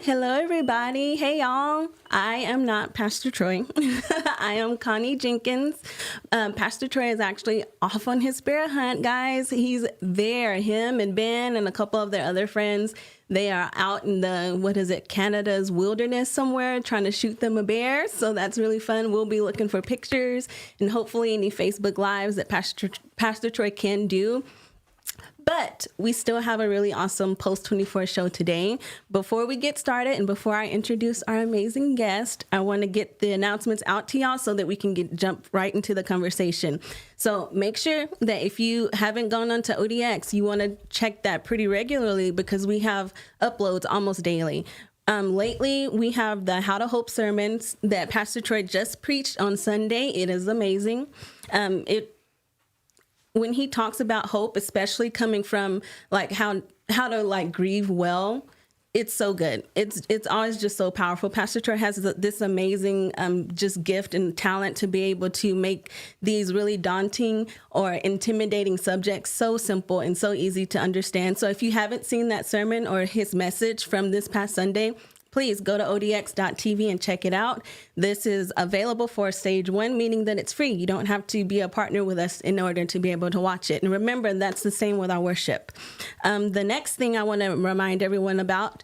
Hello, everybody. Hey, y'all. I am not Pastor Troy. I am Connie Jenkins. Pastor Troy is actually off on his spirit hunt, guys. He's there. Him and Ben and a couple of their other friends, they are out in the, Canada's wilderness somewhere trying to shoot them a bear. So that's really fun. We'll be looking for pictures and hopefully any Facebook Lives that Pastor Troy can do. But we still have a really awesome Post 24 show today. Before we get started and before I introduce our amazing guest, I want to get the announcements out to y'all so that we can jump right into the conversation. So make sure that if you haven't gone onto ODX, you want to check that pretty regularly because we have uploads almost daily. Lately, we have the How to Hope sermons that Pastor Troy just preached on Sunday. It is amazing. When he talks about hope, especially coming from like how to like grieve well, it's so good. It's always just so powerful. Pastor Troy has this amazing just gift and talent to be able to make these really daunting or intimidating subjects so simple and so easy to understand. So if you haven't seen that sermon or his message from this past Sunday, please go to odx.tv and check it out. This is available for stage 1, meaning that it's free. You don't have to be a partner with us in order to be able to watch it. And remember, that's the same with our worship. The next thing I want to remind everyone about,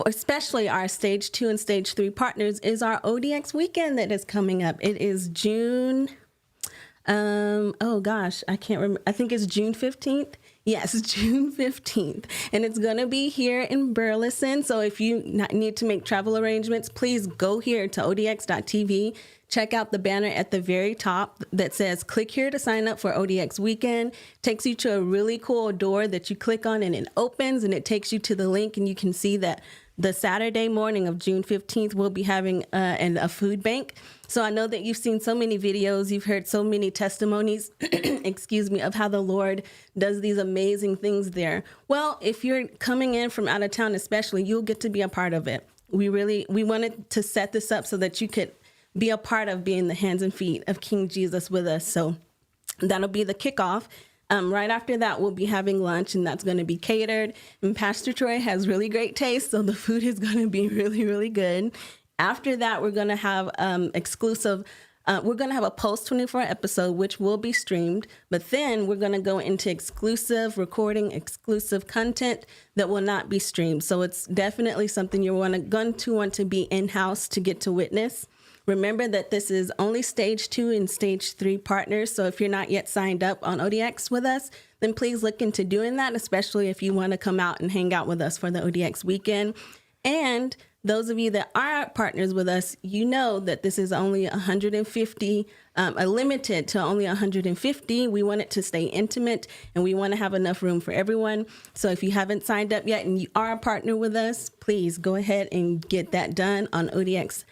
especially our stage 2 and stage 3 partners, is our ODX weekend that is coming up. It is June. I can't remember. I think it's June 15th. Yes, June 15th. And it's going to be here in Burleson. So if you need to make travel arrangements, please go here to odx.tv. Check out the banner at the very top that says, click here to sign up for ODX weekend. Takes you to a really cool door that you click on and it opens and it takes you to the link and you can see that the Saturday morning of June 15th, we'll be having a food bank. So I know that you've seen so many videos, you've heard so many testimonies, of how the Lord does these amazing things there. Well, if you're coming in from out of town especially, you'll get to be a part of it. We wanted to set this up so that you could be a part of being the hands and feet of King Jesus with us. So that'll be the kickoff. Right after that, we'll be having lunch, and that's going to be catered. And Pastor Troy has really great taste, so the food is going to be really, really good. After that, we're going to have exclusive. We're going to have a Post 24 episode, which will be streamed. But then we're going to go into exclusive recording, exclusive content that will not be streamed. So it's definitely something you're going to want to be in-house to get to witness. Remember that this is only stage 2 and stage 3 partners. So if you're not yet signed up on ODX with us, then please look into doing that, especially if you want to come out and hang out with us for the ODX weekend. And those of you that are partners with us, you know that this is only 150, limited to only 150. We want it to stay intimate and we want to have enough room for everyone. So if you haven't signed up yet and you are a partner with us, please go ahead and get that done on ODX.tv.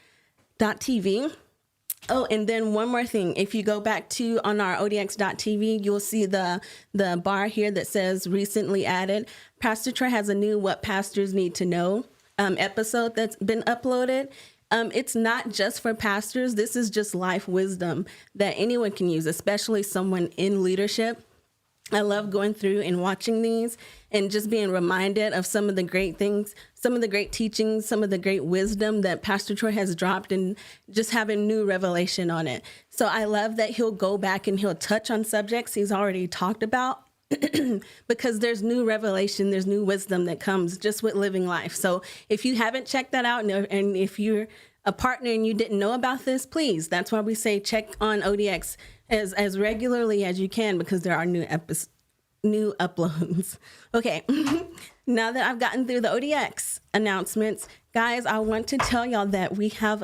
Oh, and then one more thing. If you go back to on our odx.tv, you'll see the bar here that says recently added. Pastor Troy has a new What Pastors Need to Know episode that's been uploaded. It's not just for pastors. This is just life wisdom that anyone can use, especially someone in leadership. I love going through and watching these and just being reminded of some of the great things, some of the great teachings, some of the great wisdom that Pastor Troy has dropped and just having new revelation on it. So I love that he'll go back and he'll touch on subjects he's already talked about because there's new revelation, there's new wisdom that comes just with living life. So if you haven't checked that out and if you're a partner and you didn't know about this, please, that's why we say check on ODX as regularly as you can because there are new uploads. Okay, now that I've gotten through the ODX announcements, guys, I want to tell y'all that we have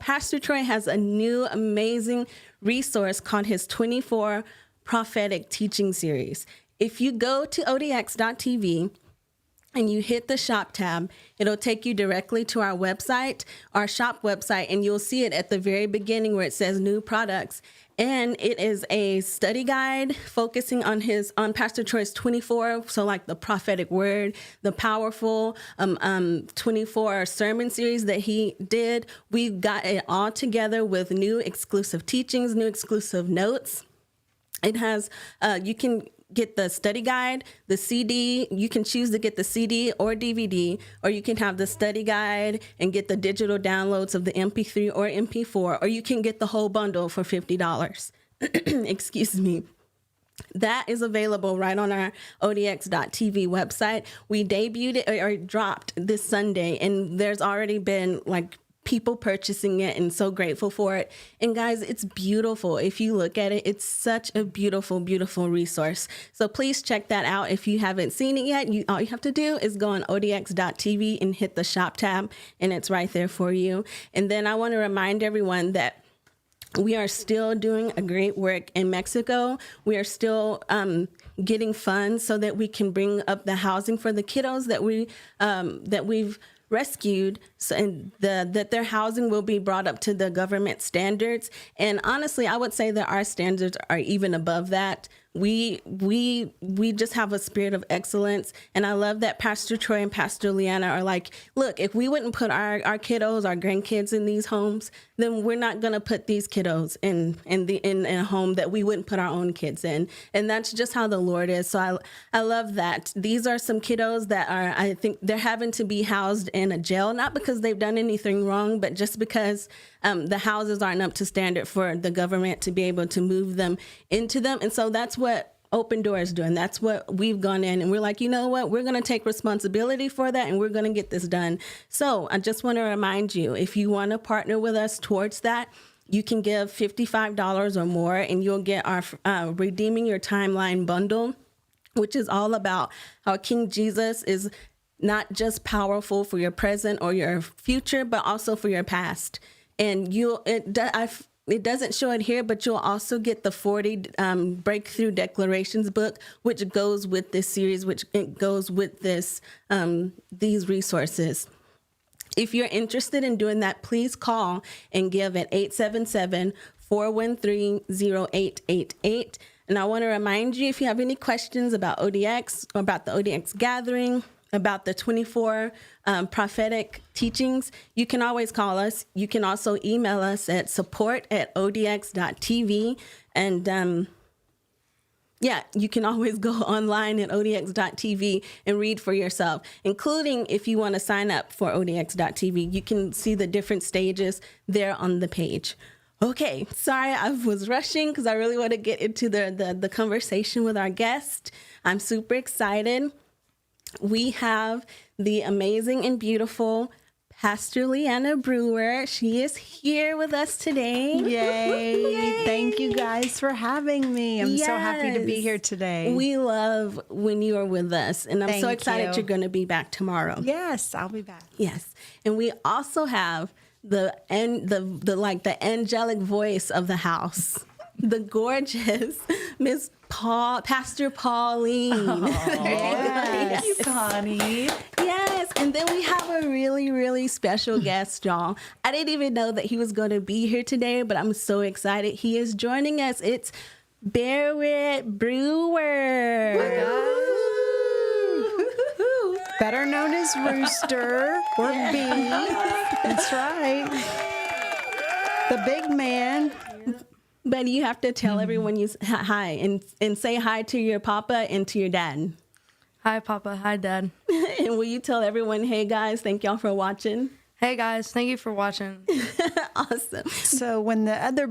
Pastor Troy has a new amazing resource called his 24 Prophetic teaching series. If you go to odx.tv and you hit the shop tab, it'll take you directly to our website, our shop website, and you'll see it at the very beginning where it says new products. And it is a study guide focusing on Pastor Troy's 24, so like the prophetic word, the powerful 24 sermon series that he did. We got it all together with new exclusive teachings, new exclusive notes. It has, you can get the study guide, the CD. You can choose to get the CD or DVD, or you can have the study guide and get the digital downloads of the MP3 or MP4, or you can get the whole bundle for $50. Excuse me. That is available right on our odx.tv website. We debuted it or dropped this Sunday, and there's already been like people purchasing it, and so grateful for it. And guys, it's beautiful. If you look at it, it's such a beautiful, beautiful resource. So please check that out. If you haven't seen it yet, all you have to do is go on odx.tv and hit the shop tab, and it's right there for you. And then I want to remind everyone that we are still doing a great work in Mexico. We are still getting funds so that we can bring up the housing for the kiddos that we've rescued, and that their housing will be brought up to the government standards. And honestly, I would say that our standards are even above that. We just have a spirit of excellence. And I love that Pastor Troy and Pastor Leanna are like, look, if we wouldn't put our kiddos, our grandkids in these homes, then we're not going to put these kiddos in a home that we wouldn't put our own kids in. And that's just how the Lord is. So I love that. These are some kiddos that are, I think they're having to be housed in a jail, not because they've done anything wrong, but just because the houses aren't up to standard for the government to be able to move them into them. And so that's what Open Door is doing. That's what we've gone in, and we're like, you know what? We're going to take responsibility for that, and we're going to get this done. So I just want to remind you, if you want to partner with us towards that, you can give $55 or more, and you'll get our Redeeming Your Timeline bundle, which is all about how King Jesus is not just powerful for your present or your future, but also for your past. And it doesn't show it here, but you'll also get the 40 Breakthrough Declarations book, which goes with this series, which it goes with these resources. If you're interested in doing that, please call and give at 877-413-0888. And I want to remind you, if you have any questions about ODX or about the ODX gathering, about the 24 prophetic teachings, you can always call us. You can also email us at support@odx.tv. And you can always go online at odx.tv and read for yourself, including if you want to sign up for odx.tv. You can see the different stages there on the page. Okay, sorry, I was rushing because I really want to get into the conversation with our guest. I'm super excited. We have the amazing and beautiful Pastor Leanna Brewer. She is here with us today. Yay. Yay. Thank you guys for having me. I'm so happy to be here today. We love when you are with us, and I'm so excited you're going to be back tomorrow. Yes, I'll be back. Yes. And we also have the angelic voice of the house, the gorgeous Miss Pastor Pauline. Oh, yes. Thank you, Connie. Yes, and then we have a really, really special guest, y'all. I didn't even know that he was going to be here today, but I'm so excited. He is joining us. It's Brewer. Better known as Rooster or Bee. That's right. The big man. But you have to tell everyone you hi and say hi to your papa and to your dad. Hi, Papa. Hi, Dad. And will you tell everyone, hey, guys, thank y'all for watching? Hey, guys. Thank you for watching. Awesome. So when the other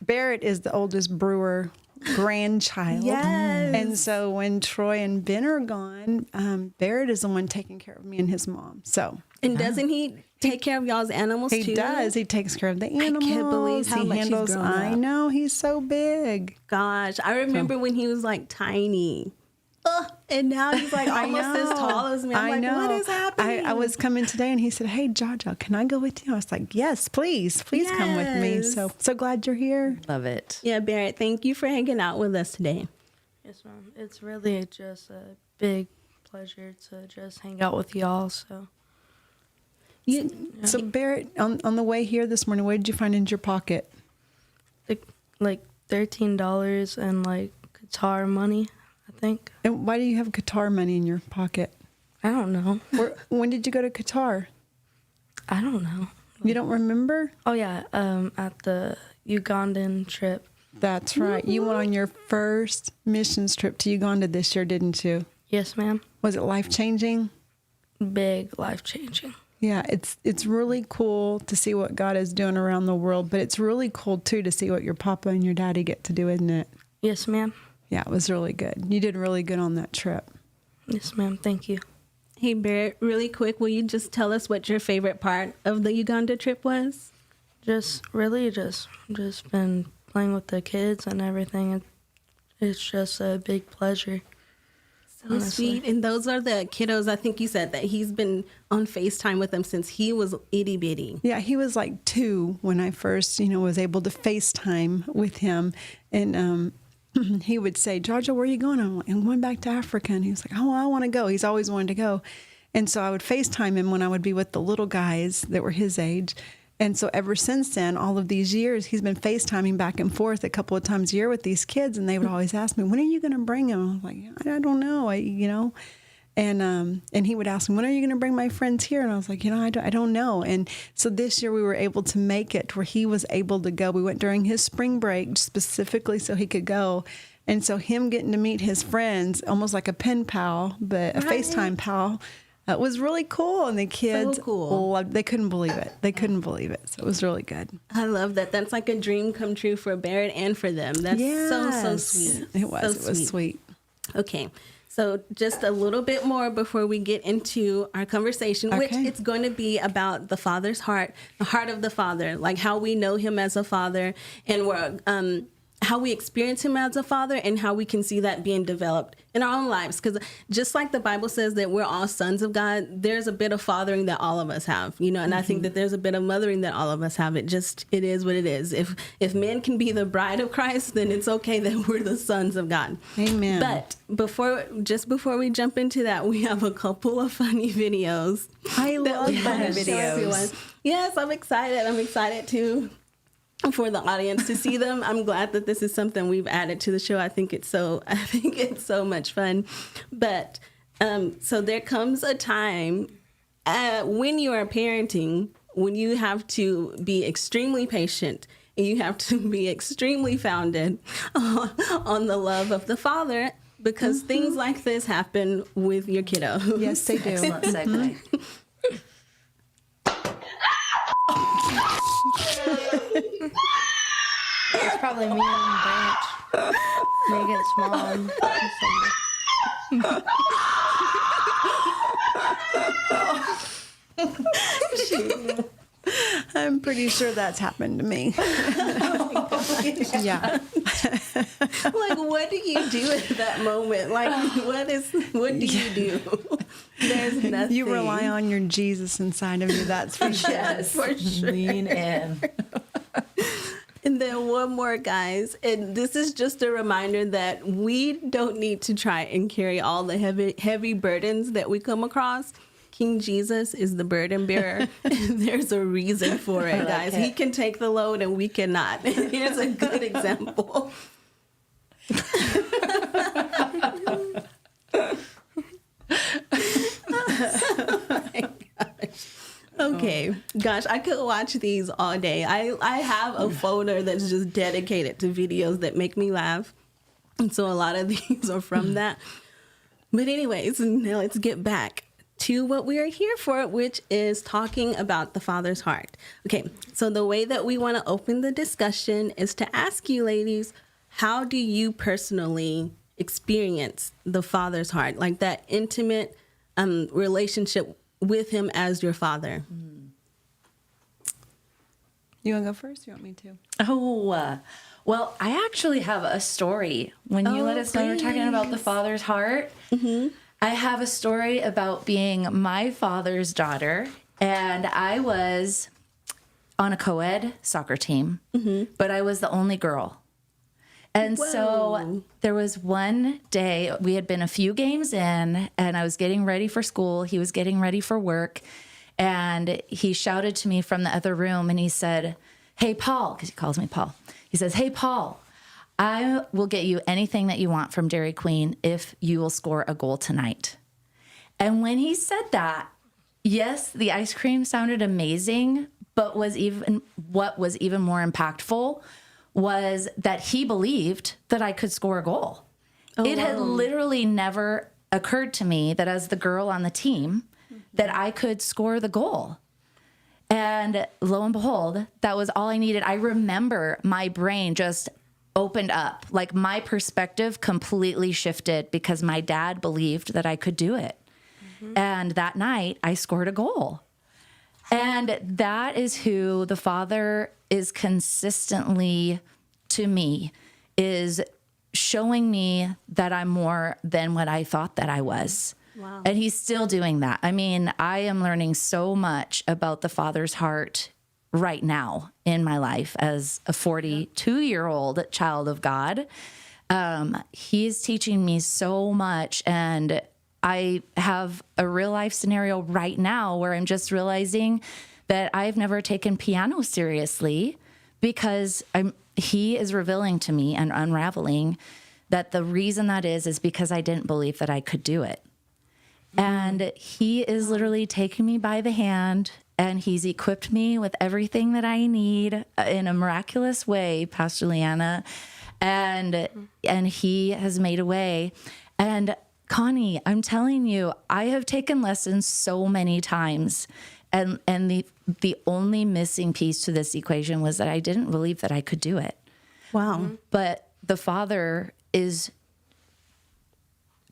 Barrett is the oldest Brewer grandchild. Yes. And so when Troy and Ben are gone, Barrett is the one taking care of me and his mom. So. And doesn't he take care of y'all's animals too? He does. He takes care of the animals. I can't believe how much he's grown up. I know. He's so big. Gosh, I remember when he was like tiny. And now he's like almost as tall as me. I'm like, what is happening? I was coming today and he said, hey, Jaja, can I go with you? I was like, yes, please come with me. So glad you're here. Love it. Yeah, Barrett, thank you for hanging out with us today. Yes, ma'am. It's really just a big pleasure to just hang out with y'all. So Barrett, on the way here this morning, what did you find in your pocket? Like $13 and like guitar money, I think. And why do you have guitar money in your pocket? I don't know. When did you go to Qatar? I don't know. You don't remember? Oh, yeah. At the Ugandan trip. That's right. You went on your first missions trip to Uganda this year, didn't you? Yes, ma'am. Was it life-changing? Big life-changing. Yeah, it's really cool to see what God is doing around the world, but it's really cool, too, to see what your papa and your daddy get to do, isn't it? Yes, ma'am. Yeah, it was really good. You did really good on that trip. Yes, ma'am. Thank you. Hey, Barrett, really quick, will you just tell us what your favorite part of the Uganda trip was? Just been playing with the kids and everything. It's just a big pleasure. So honestly. sweet. And those are the kiddos, I think you said that he's been on FaceTime with them since he was itty bitty. Yeah, he was like 2 when I first, was able to FaceTime with him. And he would say, Georgia, where are you going? I'm like, I'm going back to Africa. And he was like, oh, I want to go. He's always wanted to go. And so I would FaceTime him when I would be with the little guys that were his age. And so ever since then, all of these years, he's been FaceTiming back and forth a couple of times a year with these kids. And they would always ask me, when are you going to bring him? I was like, I don't know. And he would ask me, when are you going to bring my friends here? And I was like, I don't know. And so this year we were able to make it where he was able to go. We went during his spring break specifically so he could go. And so him getting to meet his friends, almost like a pen pal, but a FaceTime pal, it was really cool. And the kids, So cool. they couldn't believe it. They couldn't believe it. So it was really good. I love that. That's like a dream come true for Barrett and for them. That's so Yes. sweet. It was. So It was sweet. Okay. So just a little bit more before we get into our conversation, which Okay. it's going to be about the Father's heart, the heart of the Father, like how we know him as a father and how we experience him as a father and how we can see that being developed in our own lives. Because just like the Bible says that we're all sons of God, there's a bit of fathering that all of us have, and I think that there's a bit of mothering that all of us have. It is what it is. If men can be the bride of Christ, then it's okay that we're the sons of God. Amen. But before we jump into that, we have a couple of funny videos. I that love we funny wanna show everyone. videos. Yes, I'm excited. I'm excited too for the audience to see them. I'm glad that this is something we've added to the show. I think it's so much fun. But so there comes a time when you are parenting, when you have to be extremely patient and you have to be extremely founded on the love of the Father, because things like this happen with your kiddo. Yes, they do. Excellent segue. It's probably me and Branch. Megan's mom. I'm pretty sure that's happened to me. Yeah. Like, what do you do at that moment? Like, what do you do? There's nothing. You rely on your Jesus inside of you, that's for sure. Yes, For sure. lean in. And then one more, guys. And this is just a reminder that we don't need to try and carry all the heavy burdens that we come across. King Jesus is the burden bearer. There's a reason for it, guys. He can take the load and we cannot. Here's a good example. Oh my gosh. Okay, gosh, I could watch these all day. I have a folder that's just dedicated to videos that make me laugh. And so a lot of these are from that. But anyways, now let's get back to what we are here for, which is talking about the Father's heart. Okay, so the way that we want to open the discussion is to ask you, ladies, how do you personally experience the Father's heart? Like that intimate relationship with him as your father. You want to go first? You want me to? Oh, well, I actually have a story. When you let us know we're talking about the Father's heart, I have a story about being my father's daughter. And I was on a co-ed soccer team, but I was the only girl. And so there was one day, we had been a few games in, and I was getting ready for school. He was getting ready for work. And he shouted to me from the other room, and he said, "Hey, Paul," because he calls me Paul. He says, "Hey, Paul, I will get you anything that you want from Dairy Queen if you will score a goal tonight." And when he said that, yes, the ice cream sounded amazing, but what was even more impactful was that he believed that I could score a goal. It had literally never occurred to me that as the girl on the team, that I could score the goal. And lo and behold, that was all I needed. I remember my brain just opened up, like my perspective completely shifted because my dad believed that I could do it. And that night I scored a goal. And that is who the Father is consistently to me, is showing me that I'm more than what I thought that I was. Wow. And he's still doing that. I mean, I am learning so much about the Father's heart right now in my life as a 42-year-old child of God. He's teaching me so much. And I have a real life scenario right now where I'm just realizing that I've never taken piano seriously because he is revealing to me and unraveling that the reason that is because I didn't believe that I could do it. And he is literally taking me by the hand, and he's equipped me with everything that I need in a miraculous way, Pastor Leanna. And he has made a way. And Connie, I'm telling you, I have taken lessons so many times. And the only missing piece to this equation was that I didn't believe that I could do it. Wow. But the Father is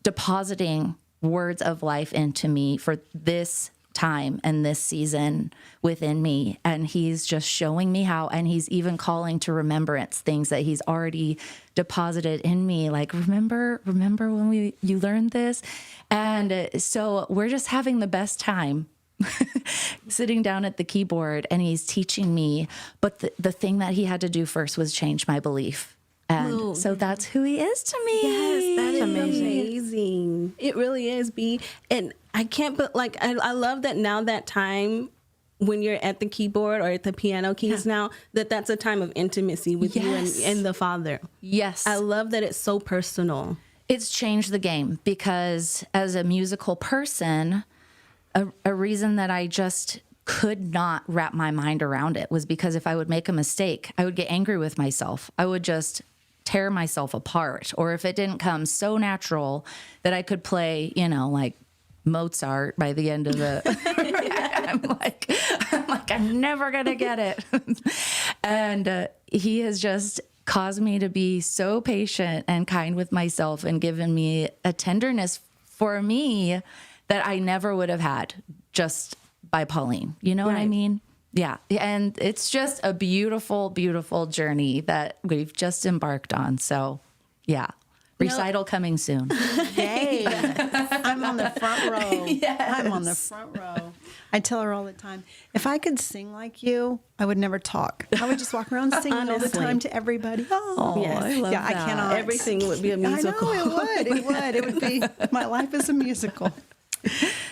depositing words of life into me for this time and this season within me. And he's just showing me how, and he's even calling to remembrance things that he's already deposited in me. Like, remember when you learned this? And so we're just having the best time sitting down at the keyboard, and he's teaching me. But the thing that he had to do first was change my belief. And so that's who he is to me. Yes, that is amazing. It really is, B. And I can't, but like, I love that now that time when you're at the keyboard or at the piano keys now, that's a time of intimacy with you and the Father. Yes. I love that it's so personal. It's changed the game because as a musical person, a reason that I just could not wrap my mind around it was because if I would make a mistake, I would get angry with myself. I would just tear myself apart. Or if it didn't come so natural that I could play, like Mozart by the end of the, I'm never going to get it. And he has just caused me to be so patient and kind with myself and given me a tenderness for me that I never would have had just by Pauline. You know what I mean? Yeah. And it's just a beautiful, beautiful journey that we've just embarked on. So, yeah. Recital coming soon. Yay. I'm on the front row. Yes. I'm on the front row. I tell her all the time, if I could sing like you, I would never talk. I would just walk around singing all the time to everybody. Oh, yes. I love that. I cannot. Everything would be a musical. I know, it would. It would be, my life is a musical.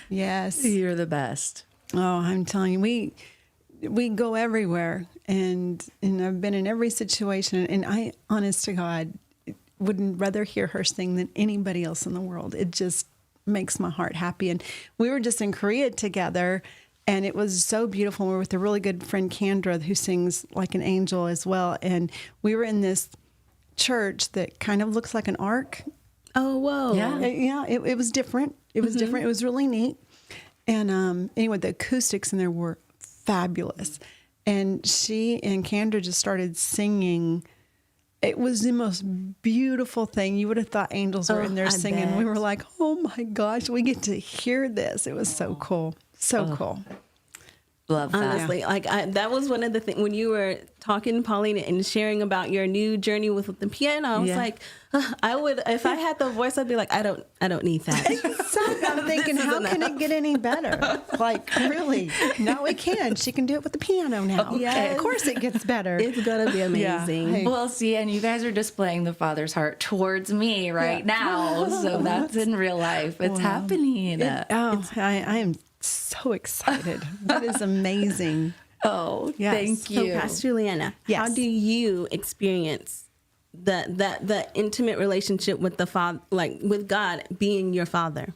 Yes. You're the best. Oh, I'm telling you, we go everywhere, and I've been in every situation, and I, honest to God, wouldn't rather hear her sing than anybody else in the world. It just makes my heart happy. And we were just in Korea together, and it was so beautiful. We were with a really good friend, Kendra, who sings like an angel as well. And we were in this church that kind of looks like an ark. Oh, whoa. Yeah, it was different. It was different. It was really neat. And anyway, the acoustics in there were fabulous. And she and Kendra just started singing. It was the most beautiful thing. You would have thought angels were in there singing. Bet. We were like, oh my gosh, we get to hear this. It was so cool. So cool. Love that. Honestly, that was one of the things when you were talking, Pauline, and sharing about your new journey with the piano. I was like, I would, if I had the voice, I'd be like, I don't need that. Exactly. I'm thinking, how can it get any better? Like, really? No, it can. She can do it with the piano now. Yes. Of course it gets better. It's gonna be amazing. Hey. Well, see, and you guys are displaying the Father's heart towards me right now. So that's in real life. It's happening. I am so excited. That is amazing. Yes. Thank you. So, Pastor Leanna, how do you experience the intimate relationship with the Father, like with God being your Father?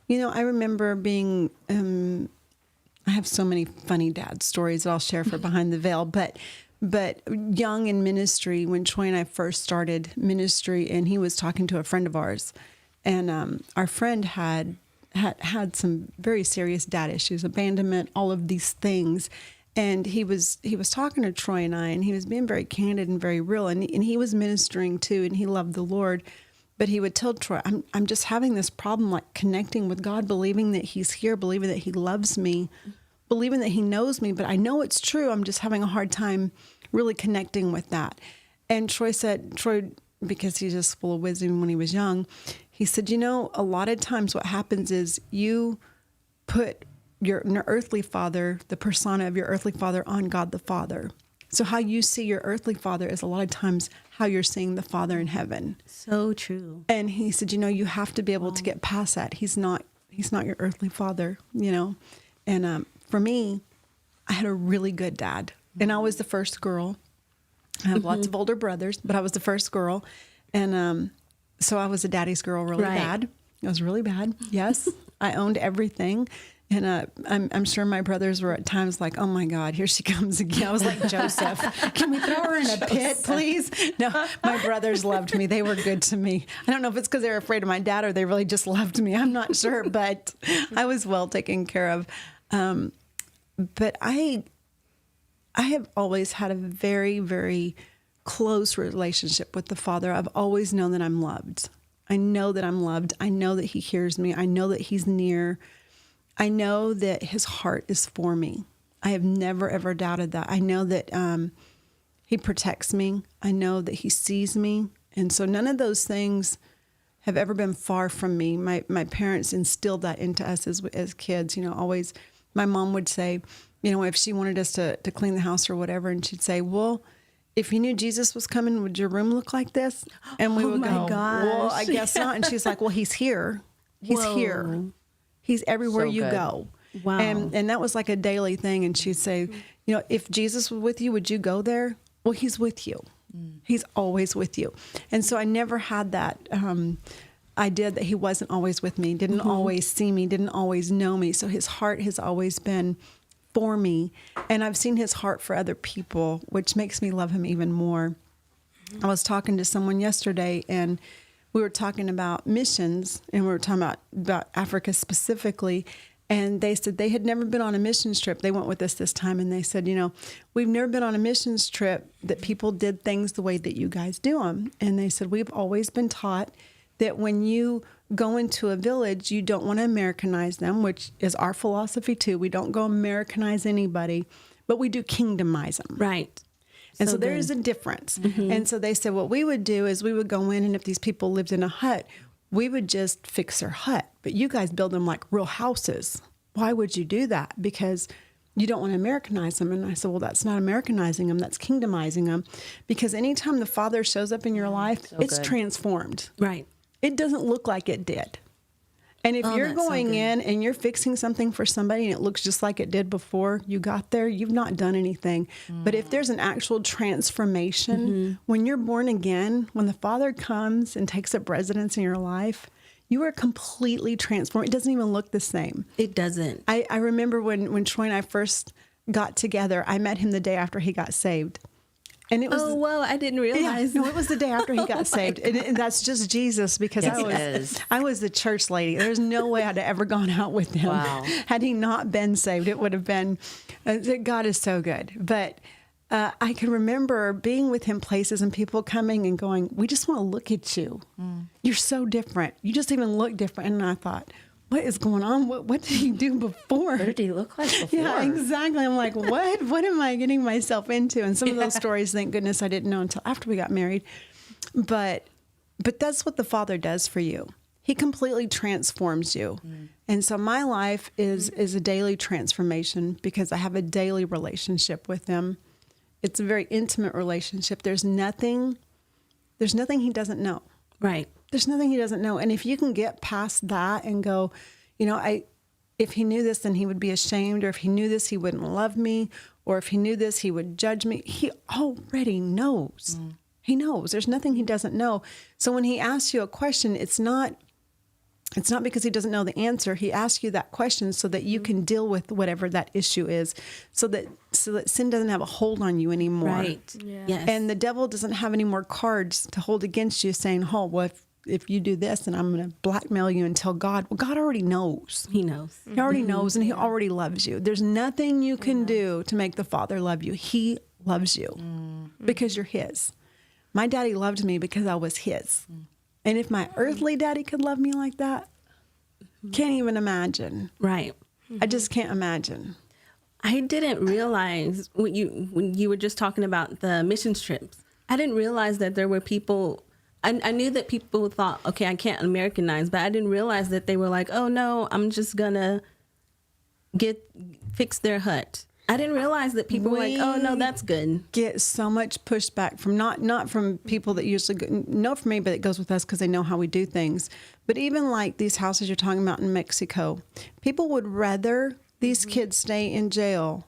I remember being, I have so many funny dad stories that I'll share for Behind the Veil, but But young in ministry, when Troy and I first started ministry, and he was talking to a friend of ours, and our friend had some very serious dad issues, abandonment, all of these things. And he was talking to Troy and I, and he was being very candid and very real, and he was ministering too, and he loved the Lord. But he would tell Troy, I'm just having this problem, like connecting with God, believing that he's here, believing that he loves me, believing that he knows me, but I know it's true. I'm just having a hard time really connecting with that. And Troy, because he's just full of wisdom when he was young, he said, a lot of times what happens is you put your earthly father, the persona of your earthly father, on God the Father. So how you see your earthly father is a lot of times how you're seeing the Father in heaven. So true. And he said, you have to be able to get past that. He's not your earthly father, And for me, I had a really good dad. And I was the first girl. I have lots of older brothers, but I was the first girl. And so I was a daddy's girl really bad. I was really bad. Yes. I owned everything. And I'm sure my brothers were at times like, oh, my God, here she comes again. I was like, Joseph, can we throw her in a pit, please? No, my brothers loved me. They were good to me. I don't know if it's because they were afraid of my dad or they really just loved me. I'm not sure, but I was well taken care of. But I have always had a very, very close relationship with the Father. I've always known that I'm loved. I know that I'm loved. I know that he hears me. I know that he's near. I know that his heart is for me. I have never, ever doubted that. I know that he protects me. I know that he sees me. And so none of those things have ever been far from me. My parents instilled that into us as kids. Always my mom would say, if she wanted us to clean the house or whatever, and she'd say, well, if you knew Jesus was coming, would your room look like this? And we would go, well, I guess not. And she's like, well, he's here. He's here. He's everywhere you go. Wow. And that was like a daily thing. And she'd say, if Jesus was with you, would you go there? Well, he's with you. He's always with you. And so I never had that idea that he wasn't always with me, didn't always see me, didn't always know me. So his heart has always been for me. And I've seen his heart for other people, which makes me love him even more. I was talking to someone yesterday, and we were talking about missions, and we were talking about Africa specifically. And they said they had never been on a missions trip. They went with us this time, and they said, we've never been on a missions trip that people did things the way that you guys do them. And they said, we've always been taught that when you go into a village, you don't want to Americanize them, which is our philosophy too. We don't go Americanize anybody, but we do kingdomize them. Right. And so there is a difference. And so they said what we would do is we would go in, and if these people lived in a hut, we would just fix their hut. But you guys build them like real houses. Why would you do that? Because you don't want to Americanize them. And I said, well, that's not Americanizing them. That's kingdomizing them. Because anytime the Father shows up in your life, it's transformed. Right. It doesn't look like it did. And if you're going in and you're fixing something for somebody and it looks just like it did before you got there, you've not done anything. But if there's an actual transformation, when you're born again, when the Father comes and takes up residence in your life, you are completely transformed. It doesn't even look the same. It doesn't. I remember when Troy and I first got together, I met him the day after he got saved. And it was, I didn't realize. Yeah, no, it was the day after he got saved. And that's just Jesus, because I was the church lady. There's no way I'd have ever gone out with him. Wow. Had he not been saved, it would have been, God is so good. But I can remember being with him places and people coming and going, we just want to look at you. You're so different. You just even look different. And I thought, what is going on? What did he do before? What did he look like before? Yeah, exactly. I'm like, what am I getting myself into? And some of those stories, thank goodness I didn't know until after we got married. But that's what the Father does for you. He completely transforms you. And so my life is a daily transformation because I have a daily relationship with him. It's a very intimate relationship. There's nothing he doesn't know. Right. There's nothing he doesn't know. And if you can get past that and go, if he knew this, then he would be ashamed, or if he knew this, he wouldn't love me, or if he knew this, he would judge me. He already knows. He knows. There's nothing he doesn't know. So when he asks you a question, it's not It's not because he doesn't know the answer. He asks you that question so that you can deal with whatever that issue is, so that sin doesn't have a hold on you anymore. Right. Yeah. Yes. And the devil doesn't have any more cards to hold against you saying, oh, well, if you do this, then I'm going to blackmail you and tell God. Well, God already knows. He knows. He already knows, and he already loves you. There's nothing you can do to make the Father love you. He loves you because you're his. My daddy loved me because I was his. And if my earthly daddy could love me like that, can't even imagine. Right. I just can't imagine. I didn't realize when you were just talking about the mission trips. I didn't realize that there were people. I knew that people thought, okay, I can't Americanize, but I didn't realize that they were like, oh no, I'm just gonna fix their hut. I didn't realize that people were like, oh no, that's good. Get so much pushback from not from people that usually know from me, but it goes with us because they know how we do things. But even like these houses you're talking about in Mexico, people would rather these kids stay in jail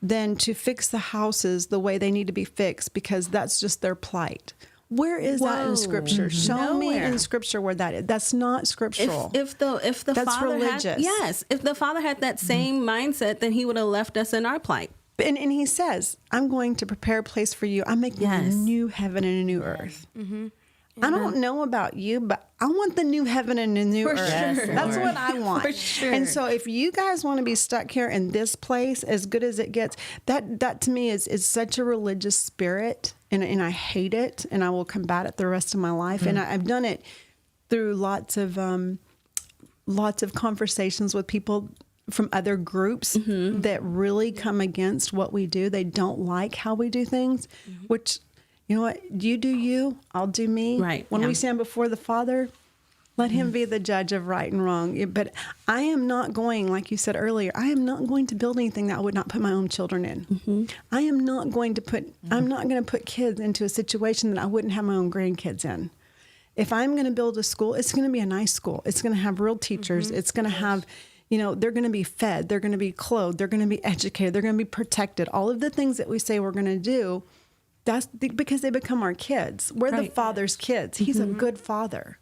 than to fix the houses the way they need to be fixed, because that's just their plight. Where is that in Scripture? Show me in Scripture where that is. That's not scriptural. If the That's father religious. if the father had that same mindset, then he would have left us in our plight. And he says, I'm going to prepare a place for you. I'm making a new heaven and a new earth. I don't know about you, but I want the new heaven and the new earth. Sure. That's what I want. For sure. And so if you guys want to be stuck here in this place, as good as it gets, that to me is such a religious spirit, and I hate it, and I will combat it the rest of my life. And I've done it through lots of conversations with people from other groups that really come against what we do. They don't like how we do things, which, you know what? You do you, I'll do me. Right. When Yeah. we stand before the Father, let him be the judge of right and wrong. But I am not going, like you said earlier, I am not going to build anything that I would not put my own children in. I am not going to I'm not going to put kids into a situation that I wouldn't have my own grandkids in. If I'm going to build a school, it's going to be a nice school. It's going to have real teachers. It's going to have, they're going to be fed. They're going to be clothed. They're going to be educated. They're going to be protected. All of the things that we say we're going to do, that's because they become our kids. We're the Father's kids. He's a good father.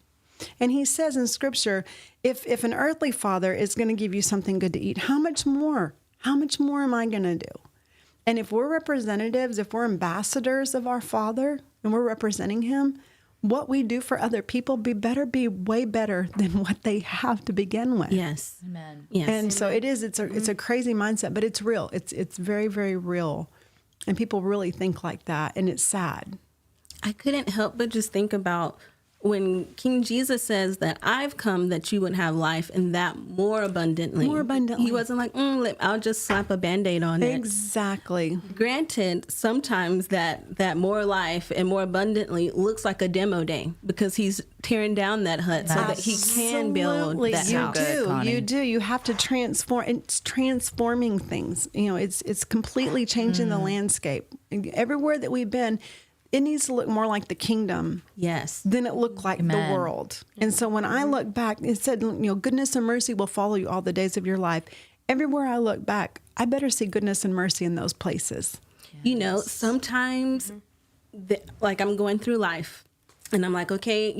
And he says in Scripture, if an earthly father is going to give you something good to eat, how much more am I going to do? And if we're representatives, if we're ambassadors of our Father and we're representing him, what we do for other people better be way better than what they have to begin with. Yes. Amen. Yes. And so it's a crazy mindset, but it's real. It's very, very real. And people really think like that, and it's sad. I couldn't help but just think about when King Jesus says that I've come that you would have life and that more abundantly. More abundantly. He wasn't like, I'll just slap a Band-Aid on it. Exactly. Granted, sometimes that more life and more abundantly looks like a demo day because he's tearing down that hut so that he can build that house. You do. You have to transform. It's transforming things. It's completely changing the landscape. Everywhere that we've been, it needs to look more like the kingdom. Yes. Than it looked like the world. And so when I look back, it said, goodness and mercy will follow you all the days of your life. Everywhere I look back, I better see goodness and mercy in those places. Sometimes like I'm going through life and I'm like, okay,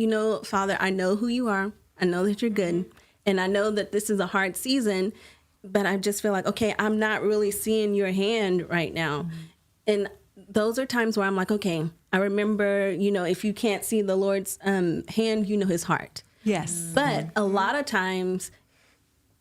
Father, I know who you are. I know that you're good. And I know that this is a hard season, but I just feel like, okay, I'm not really seeing your hand right now. And those are times where I'm like, okay, I remember, if you can't see the Lord's hand, his heart. Yes. But a lot of times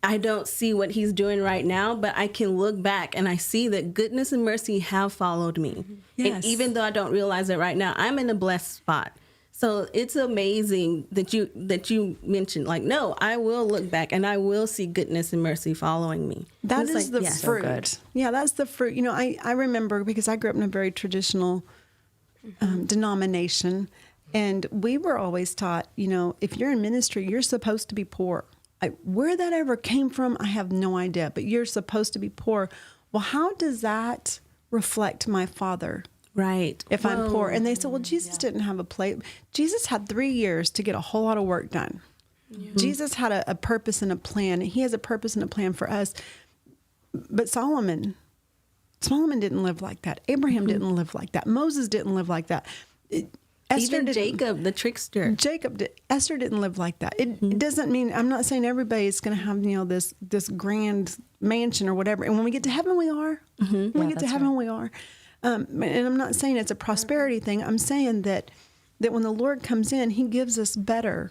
I don't see what he's doing right now, but I can look back and I see that goodness and mercy have followed me. Yes. And even though I don't realize it right now, I'm in a blessed spot. So it's amazing that you mentioned, like, no, I will look back and I will see goodness and mercy following me. That is like, the yes. fruit. So good. Yeah, that's the fruit. I remember because I grew up in a very traditional denomination, and we were always taught, if you're in ministry, you're supposed to be poor. Where that ever came from, I have no idea, but you're supposed to be poor. Well, how does that reflect my Father? Right. If I'm poor. And they said, well, Jesus didn't have a plate. Jesus had 3 years to get a whole lot of work done. Jesus had a purpose and a plan. He has a purpose and a plan for us. But Solomon didn't live like that. Abraham didn't live like that. Moses didn't live like that. Even Jacob, the trickster. Esther didn't live like that. It doesn't mean, I'm not saying everybody's going to have, this grand mansion or whatever. And when we get to heaven, we are. When we get to heaven, we are. And I'm not saying it's a prosperity thing. I'm saying that when the Lord comes in, he gives us better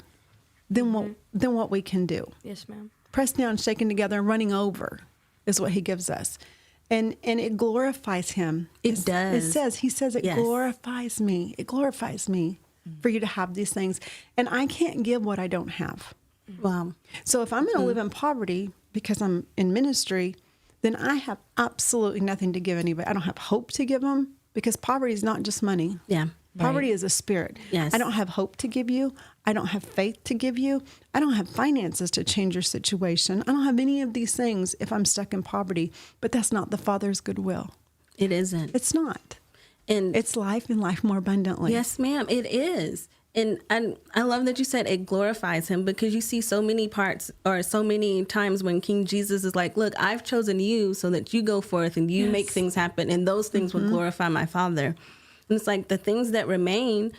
than what we can do. Yes, ma'am. Pressed down, shaken together, and running over is what he gives us. And it glorifies him. It does. He says it glorifies me. It glorifies me for you to have these things. And I can't give what I don't have. Wow. So if I'm going to live in poverty because I'm in ministry, then I have absolutely nothing to give anybody. I don't have hope to give them because poverty is not just money. Yeah. Poverty is a spirit. Yes. I don't have hope to give you. I don't have faith to give you. I don't have finances to change your situation. I don't have any of these things if I'm stuck in poverty. But that's not the Father's goodwill. It isn't. It's not. And it's life and life more abundantly. Yes, ma'am, it is. And I love that you said it glorifies him, because you see so many parts or so many times when King Jesus is like, look, I've chosen you so that you go forth and you make things happen. And those things will glorify my Father. And it's like the things that remain,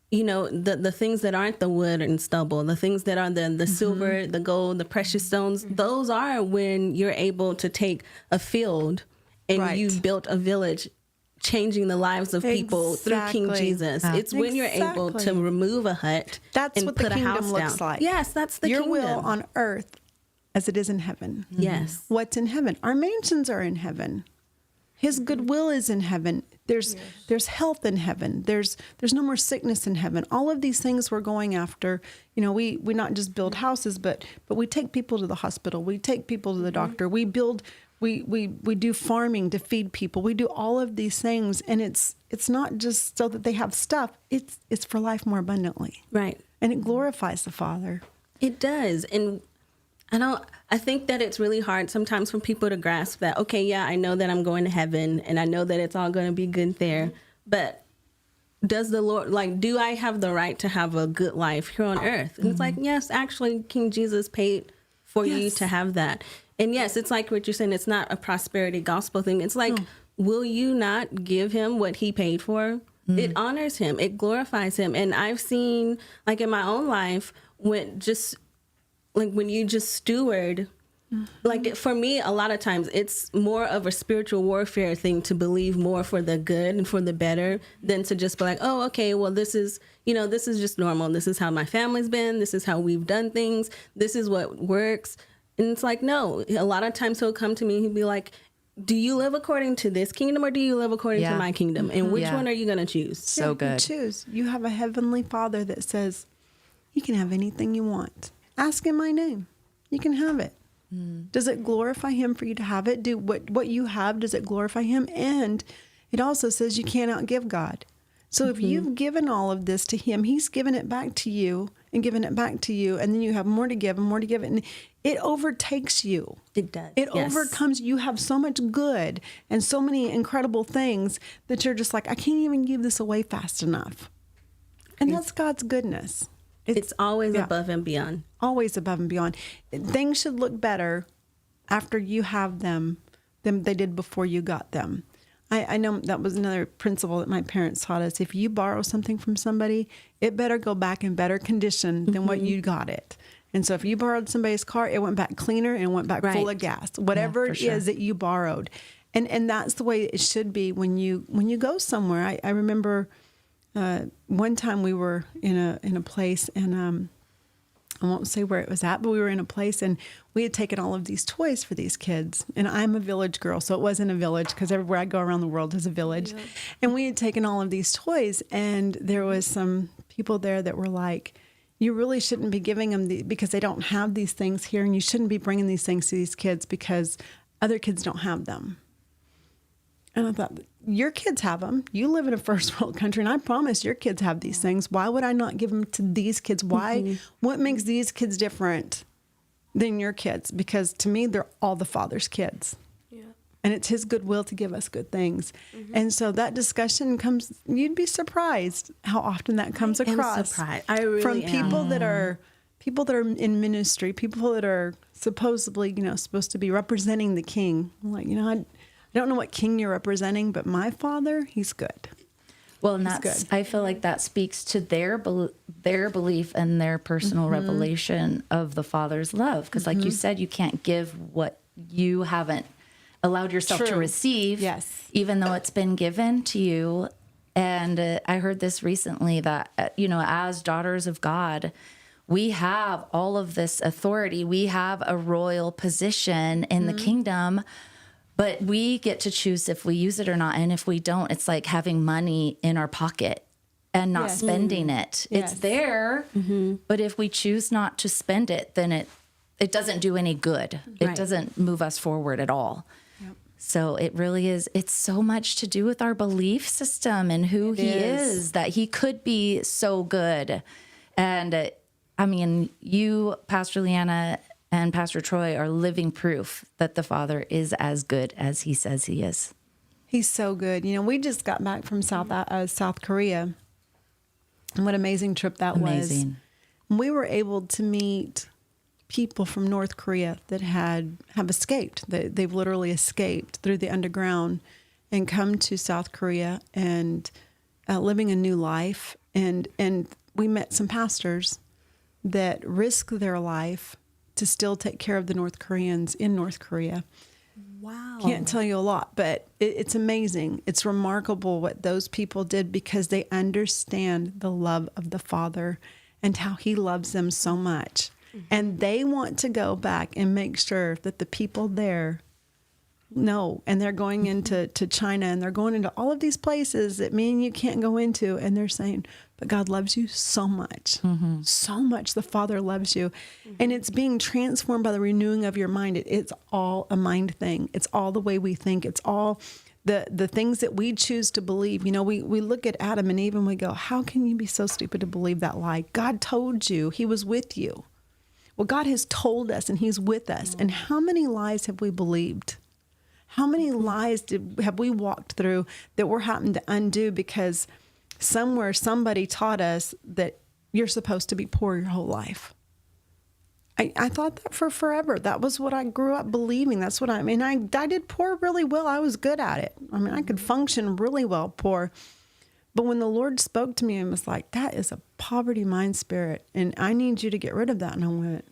the things that aren't the wood and stubble, the things that are the silver, the gold, the precious stones, those are when you're able to take a field and you've built a village, changing the lives of people through King Jesus. It's when you're able to remove a hut and what put the a kingdom house looks down. like. Yes, that's the Your kingdom. will on earth as it is in heaven. Yes. What's in heaven? Our mansions are in heaven. His goodwill is in heaven. There's health in heaven. There's no more sickness in heaven. All of these things we're going after. We not just build houses, but we take people to the hospital. We take people to the doctor. We build. We do farming to feed people. We do all of these things, and it's not just so that they have stuff. It's for life more abundantly. Right. And it glorifies the Father. It does. And I think that it's really hard sometimes for people to grasp that, okay, yeah, I know that I'm going to heaven and I know that it's all going to be good there. But does the Lord, do I have the right to have a good life here on earth? And it's like, yes, actually, King Jesus paid for you to have that. And yes, it's like what you're saying, it's not a prosperity gospel thing. It's like, will you not give him what he paid for? It honors him. It glorifies him. And I've seen, in my own life, when you just steward, for me, a lot of times it's more of a spiritual warfare thing to believe more for the good and for the better than to just be like, oh, okay, well, this is just normal. This is how my family's been. This is how we've done things. This is what works. And it's like, no, a lot of times he'll come to me and he'll be like, do you live according to this kingdom or do you live according to my kingdom? And which one are you going to choose? So good. You choose. You have a heavenly Father that says, you can have anything you want. Ask in my name. You can have it. Does it glorify him for you to have it? Do what you have, does it glorify him? And it also says you can't outgive God. So if you've given all of this to him, he's given it back to you and given it back to you. And then you have more to give and more to give. And it overtakes you. It does. It overcomes. You have so much good and so many incredible things that you're just like, I can't even give this away fast enough. And that's God's goodness. It's always above and beyond. Always above and beyond. Things should look better after you have them than they did before you got them. I know that was another principle that my parents taught us. If you borrow something from somebody, it better go back in better condition than what you got it. And so if you borrowed somebody's car, it went back cleaner and went back full of gas, whatever it is that you borrowed. And that's the way it should be when you go somewhere. I remember one time we were in a place, and I won't say where it was at, but we were in a place and we had taken all of these toys for these kids. And I'm a village girl, so it wasn't a village because everywhere I go around the world is a village. Yep. And we had taken all of these toys, and there was some people there that were like, you really shouldn't be giving them because they don't have these things here, and you shouldn't be bringing these things to these kids because other kids don't have them. And I thought, your kids have them. You live in a first world country, and I promise your kids have these things. Why would I not give them to these kids? Why? What makes these kids different than your kids? Because to me, they're all the Father's kids. Yeah. And it's his goodwill to give us good things. And so that discussion comes, you'd be surprised how often that comes across. I really from am. people that are in ministry, people that are supposedly, supposed to be representing the king. Like, I don't know what king you're representing, but my Father, he's good. Well, and It's that's, good. I feel like that speaks to their belief and their personal revelation of the Father's love. Because like you said, you can't give what you haven't allowed yourself to True. receive, Yes. even though it's been given to you. And I heard this recently that, as daughters of God, we have all of this authority. We have a royal position in the kingdom, but we get to choose if we use it or not. And if we don't, it's like having money in our pocket and not Yes. spending it. Yes. It's there, but if we choose not to spend it, then it doesn't do any good. It Right. doesn't move us forward at all. So it really is, it's so much to do with our belief system and who he is, that he could be so good. And you, Pastor Leanna, and Pastor Troy are living proof that the Father is as good as he says he is. He's so good. We just got back from South Korea. And what an amazing trip that Amazing. was. We were able to meet people from North Korea that have escaped. They've literally escaped through the underground and come to South Korea and living a new life. And we met some pastors that risk their life to still take care of the North Koreans in North Korea. Wow. Can't tell you a lot, but it's amazing. It's remarkable what those people did because they understand the love of the Father and how he loves them so much. And they want to go back and make sure that the people there know. And they're going into China and they're going into all of these places that me and you can't go into. And they're saying, but God loves you so much, so much. The Father loves you. And it's being transformed by the renewing of your mind. It's all a mind thing. It's all the way we think. It's all the things that we choose to believe. We look at Adam and Eve and we go, how can you be so stupid to believe that lie? God told you he was with you. Well, God has told us and he's with us. And how many lies have we believed? How many lies have we walked through that we're having to undo because somewhere somebody taught us that you're supposed to be poor your whole life? I thought that for forever. That was what I grew up believing. That's what I did poor really well. I was good at it. I could function really well poor. But when the Lord spoke to me and was like, that is a poverty mind spirit, and I need you to get rid of that. And I went,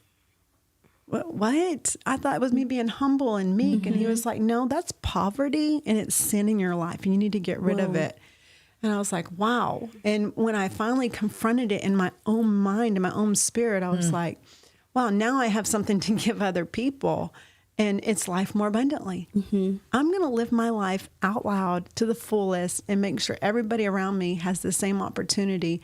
what? I thought it was me being humble and meek. And he was like, no, that's poverty and it's sin in your life. And you need to get rid of it. And I was like, wow. And when I finally confronted it in my own mind, in my own spirit, I was like, wow, now I have something to give other people. And it's life more abundantly. I'm going to live my life out loud to the fullest and make sure everybody around me has the same opportunity.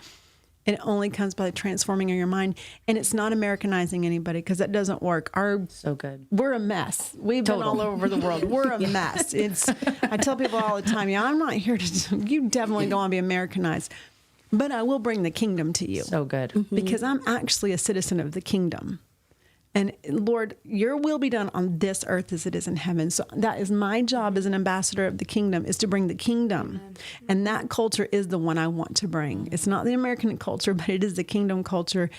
And it only comes by transforming of your mind. And it's not Americanizing anybody because that doesn't work. So good. We're a mess. We've been all over the world. We're a mess. I tell people all the time, I'm not here you definitely don't want to be Americanized. But I will bring the kingdom to you. So good. Because I'm actually a citizen of the kingdom. And Lord, your will be done on this earth as it is in heaven. So that is my job as an ambassador of the kingdom, is to bring the kingdom. Amen. And that culture is the one I want to bring. It's not the American culture, but it is the kingdom culture.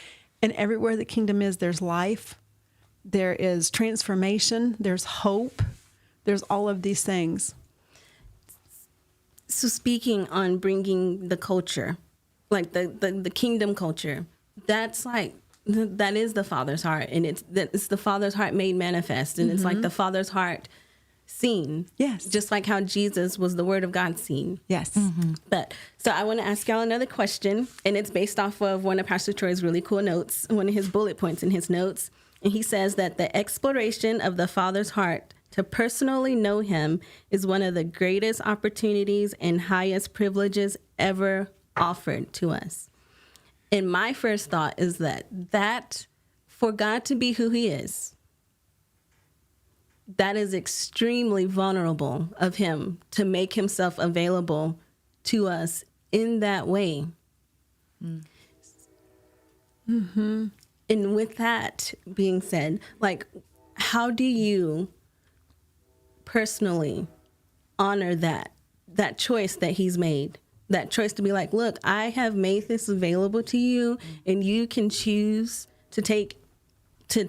And everywhere the kingdom is, there's life, there is transformation, there's hope, there's all of these things. So speaking on bringing the culture, like the kingdom culture, that's like, that is the Father's heart, and it's the Father's heart made manifest, and it's like the Father's heart seen. Yes. Just like how Jesus was the Word of God seen. Yes. But so I want to ask y'all another question, and it's based off of one of Pastor Troy's really cool notes, one of his bullet points in his notes, and he says that the exploration of the Father's heart to personally know him is one of the greatest opportunities and highest privileges ever offered to us. And my first thought is that for God to be who he is, that is extremely vulnerable of him to make himself available to us in that way. And with that being said, like, how do you personally honor that choice that he's made? That choice to be like, look, I have made this available to you, and you can choose to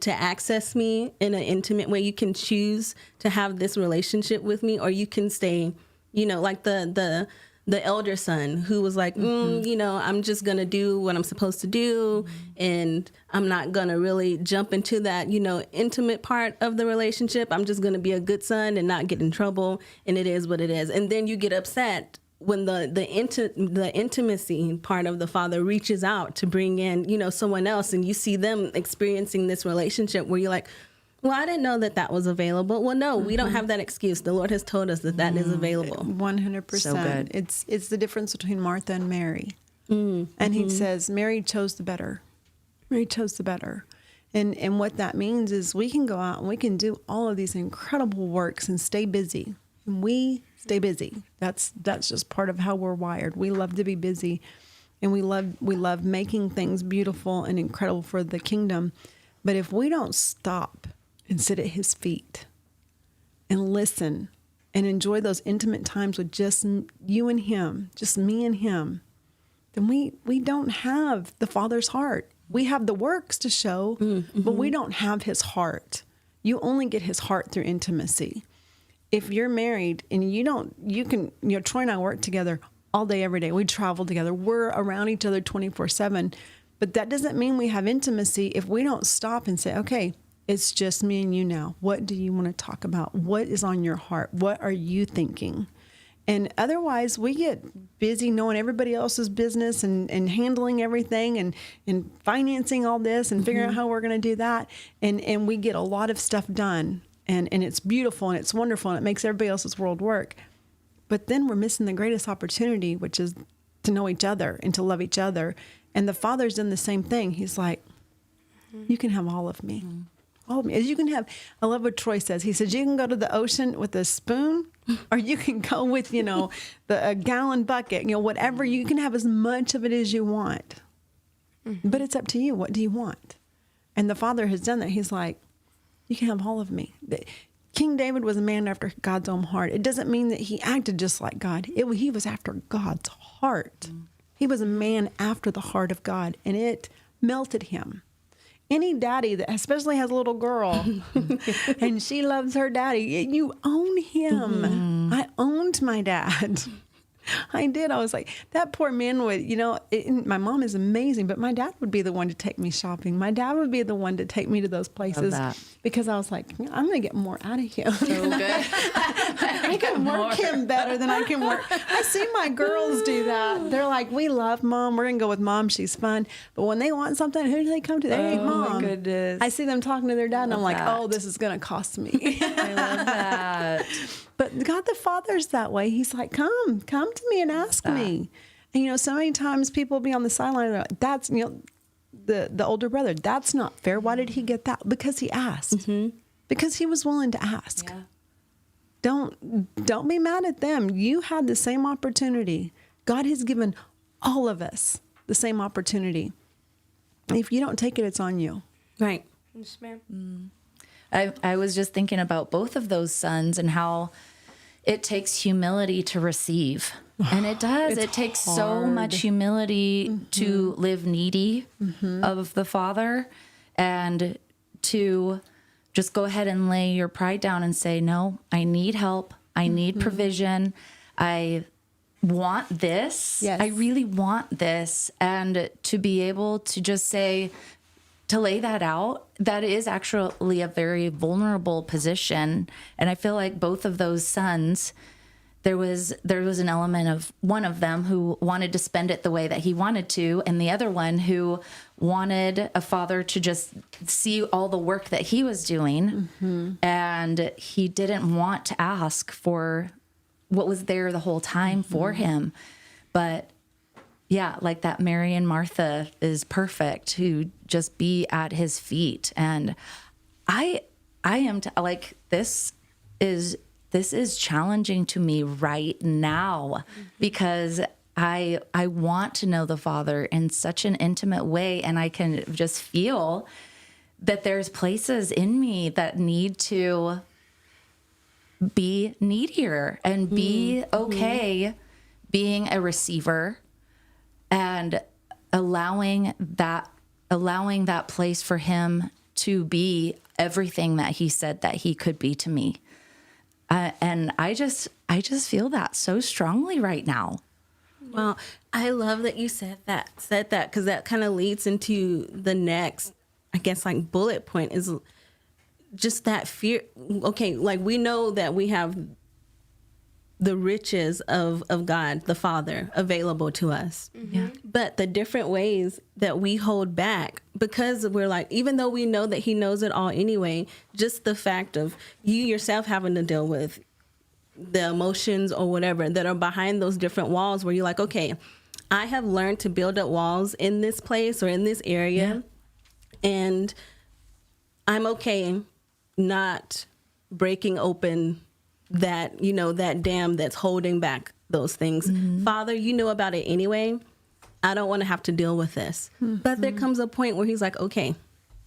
access me in an intimate way. You can choose to have this relationship with me, or you can stay, like the the elder son who was like, I'm just going to do what I'm supposed to do. And I'm not going to really jump into that, intimate part of the relationship. I'm just going to be a good son and not get in trouble. And it is what it is. And then you get upset when the intimacy part of the father reaches out to bring in, someone else, and you see them experiencing this relationship where you're like, well, I didn't know that was available. Well, no, we don't have that excuse. The Lord has told us that is available. 100%. So good. It's the difference between Martha and Mary. And he says, Mary chose the better. Mary chose the better. And what that means is we can go out and we can do all of these incredible works and stay busy. And we stay busy. That's just part of how we're wired. We love to be busy, and we love making things beautiful and incredible for the kingdom. But if we don't stop and sit at his feet and listen and enjoy those intimate times with just you and him, just me and him, then we don't have the Father's heart. We have the works to show, but we don't have his heart. You only get his heart through intimacy. If you're married and Troy and I work together all day, every day. We travel together. We're around each other 24/7. But that doesn't mean we have intimacy if we don't stop and say, okay, it's just me and you now. What do you want to talk about? What is on your heart? What are you thinking? And otherwise, we get busy knowing everybody else's business and handling everything and financing all this and figuring out how we're going to do that. And we get a lot of stuff done. And it's beautiful and it's wonderful and it makes everybody else's world work. But then we're missing the greatest opportunity, which is to know each other and to love each other. And the Father's done the same thing. He's like, you can have all of me. All of me. As you can have, I love what Troy says. He says, you can go to the ocean with a spoon, or you can go with, a gallon bucket, whatever. You can have as much of it as you want. But it's up to you. What do you want? And the Father has done that. He's like, you can have all of me. King David was a man after God's own heart. It doesn't mean that he acted just like God. He was after God's heart. He was a man after the heart of God, and it melted him. Any daddy that especially has a little girl and she loves her daddy, you own him. I owned my dad. I did. I was like, that poor man would, my mom is amazing, but my dad would be the one to take me shopping. My dad would be the one to take me to those places because I was like, I'm going to get more out of him. So good. I can work him better than I can work. I see my girls do that. They're like, we love Mom. We're going to go with Mom. She's fun. But when they want something, who do they come to? They ain't Mom. Oh, my goodness. I see them talking to their dad, and I'm like, oh, this is going to cost me. I love that. But God the Father's that way. He's like, come to me and ask me. And, so many times people be on the sideline, and like, that's, the older brother, that's not fair. Why did he get that? Because he asked. Because he was willing to ask. Yeah. Don't be mad at them. You had the same opportunity. God has given all of us the same opportunity. If you don't take it, it's on you. Right. Yes, ma'am. I was just thinking about both of those sons and how it takes humility to receive. And it does. It takes so much humility to live needy of the Father and to just go ahead and lay your pride down and say, no, I need help. I need provision. I want this. Yes. I really want this. And to be able to just say, to lay that out, that is actually a very vulnerable position. And I feel like both of those sons, there was an element of one of them who wanted to spend it the way that he wanted to, and the other one who wanted a father to just see all the work that he was doing. And he didn't want to ask for what was there the whole time for him. But yeah, like that Mary and Martha is perfect, who just be at his feet. And I am like, this is challenging to me right now because I want to know the Father in such an intimate way. And I can just feel that there's places in me that need to be needier and be okay being a receiver and allowing that place for him to be everything that he said that he could be to me. And I just feel that so strongly right now. Well, I love that you said that, because that kind of leads into the next, I guess, like bullet point is just that fear. Okay, like we know that we have the riches of God, the Father, available to us. Yeah. But the different ways that we hold back, because we're like, even though we know that he knows it all anyway, just the fact of you yourself having to deal with the emotions or whatever that are behind those different walls where you're like, okay, I have learned to build up walls in this place or in this area. Yeah. And I'm okay not breaking open that, that dam that's holding back those things. Mm-hmm. Father, you know about it anyway. I don't want to have to deal with this. Mm-hmm. But there comes a point where he's like, okay,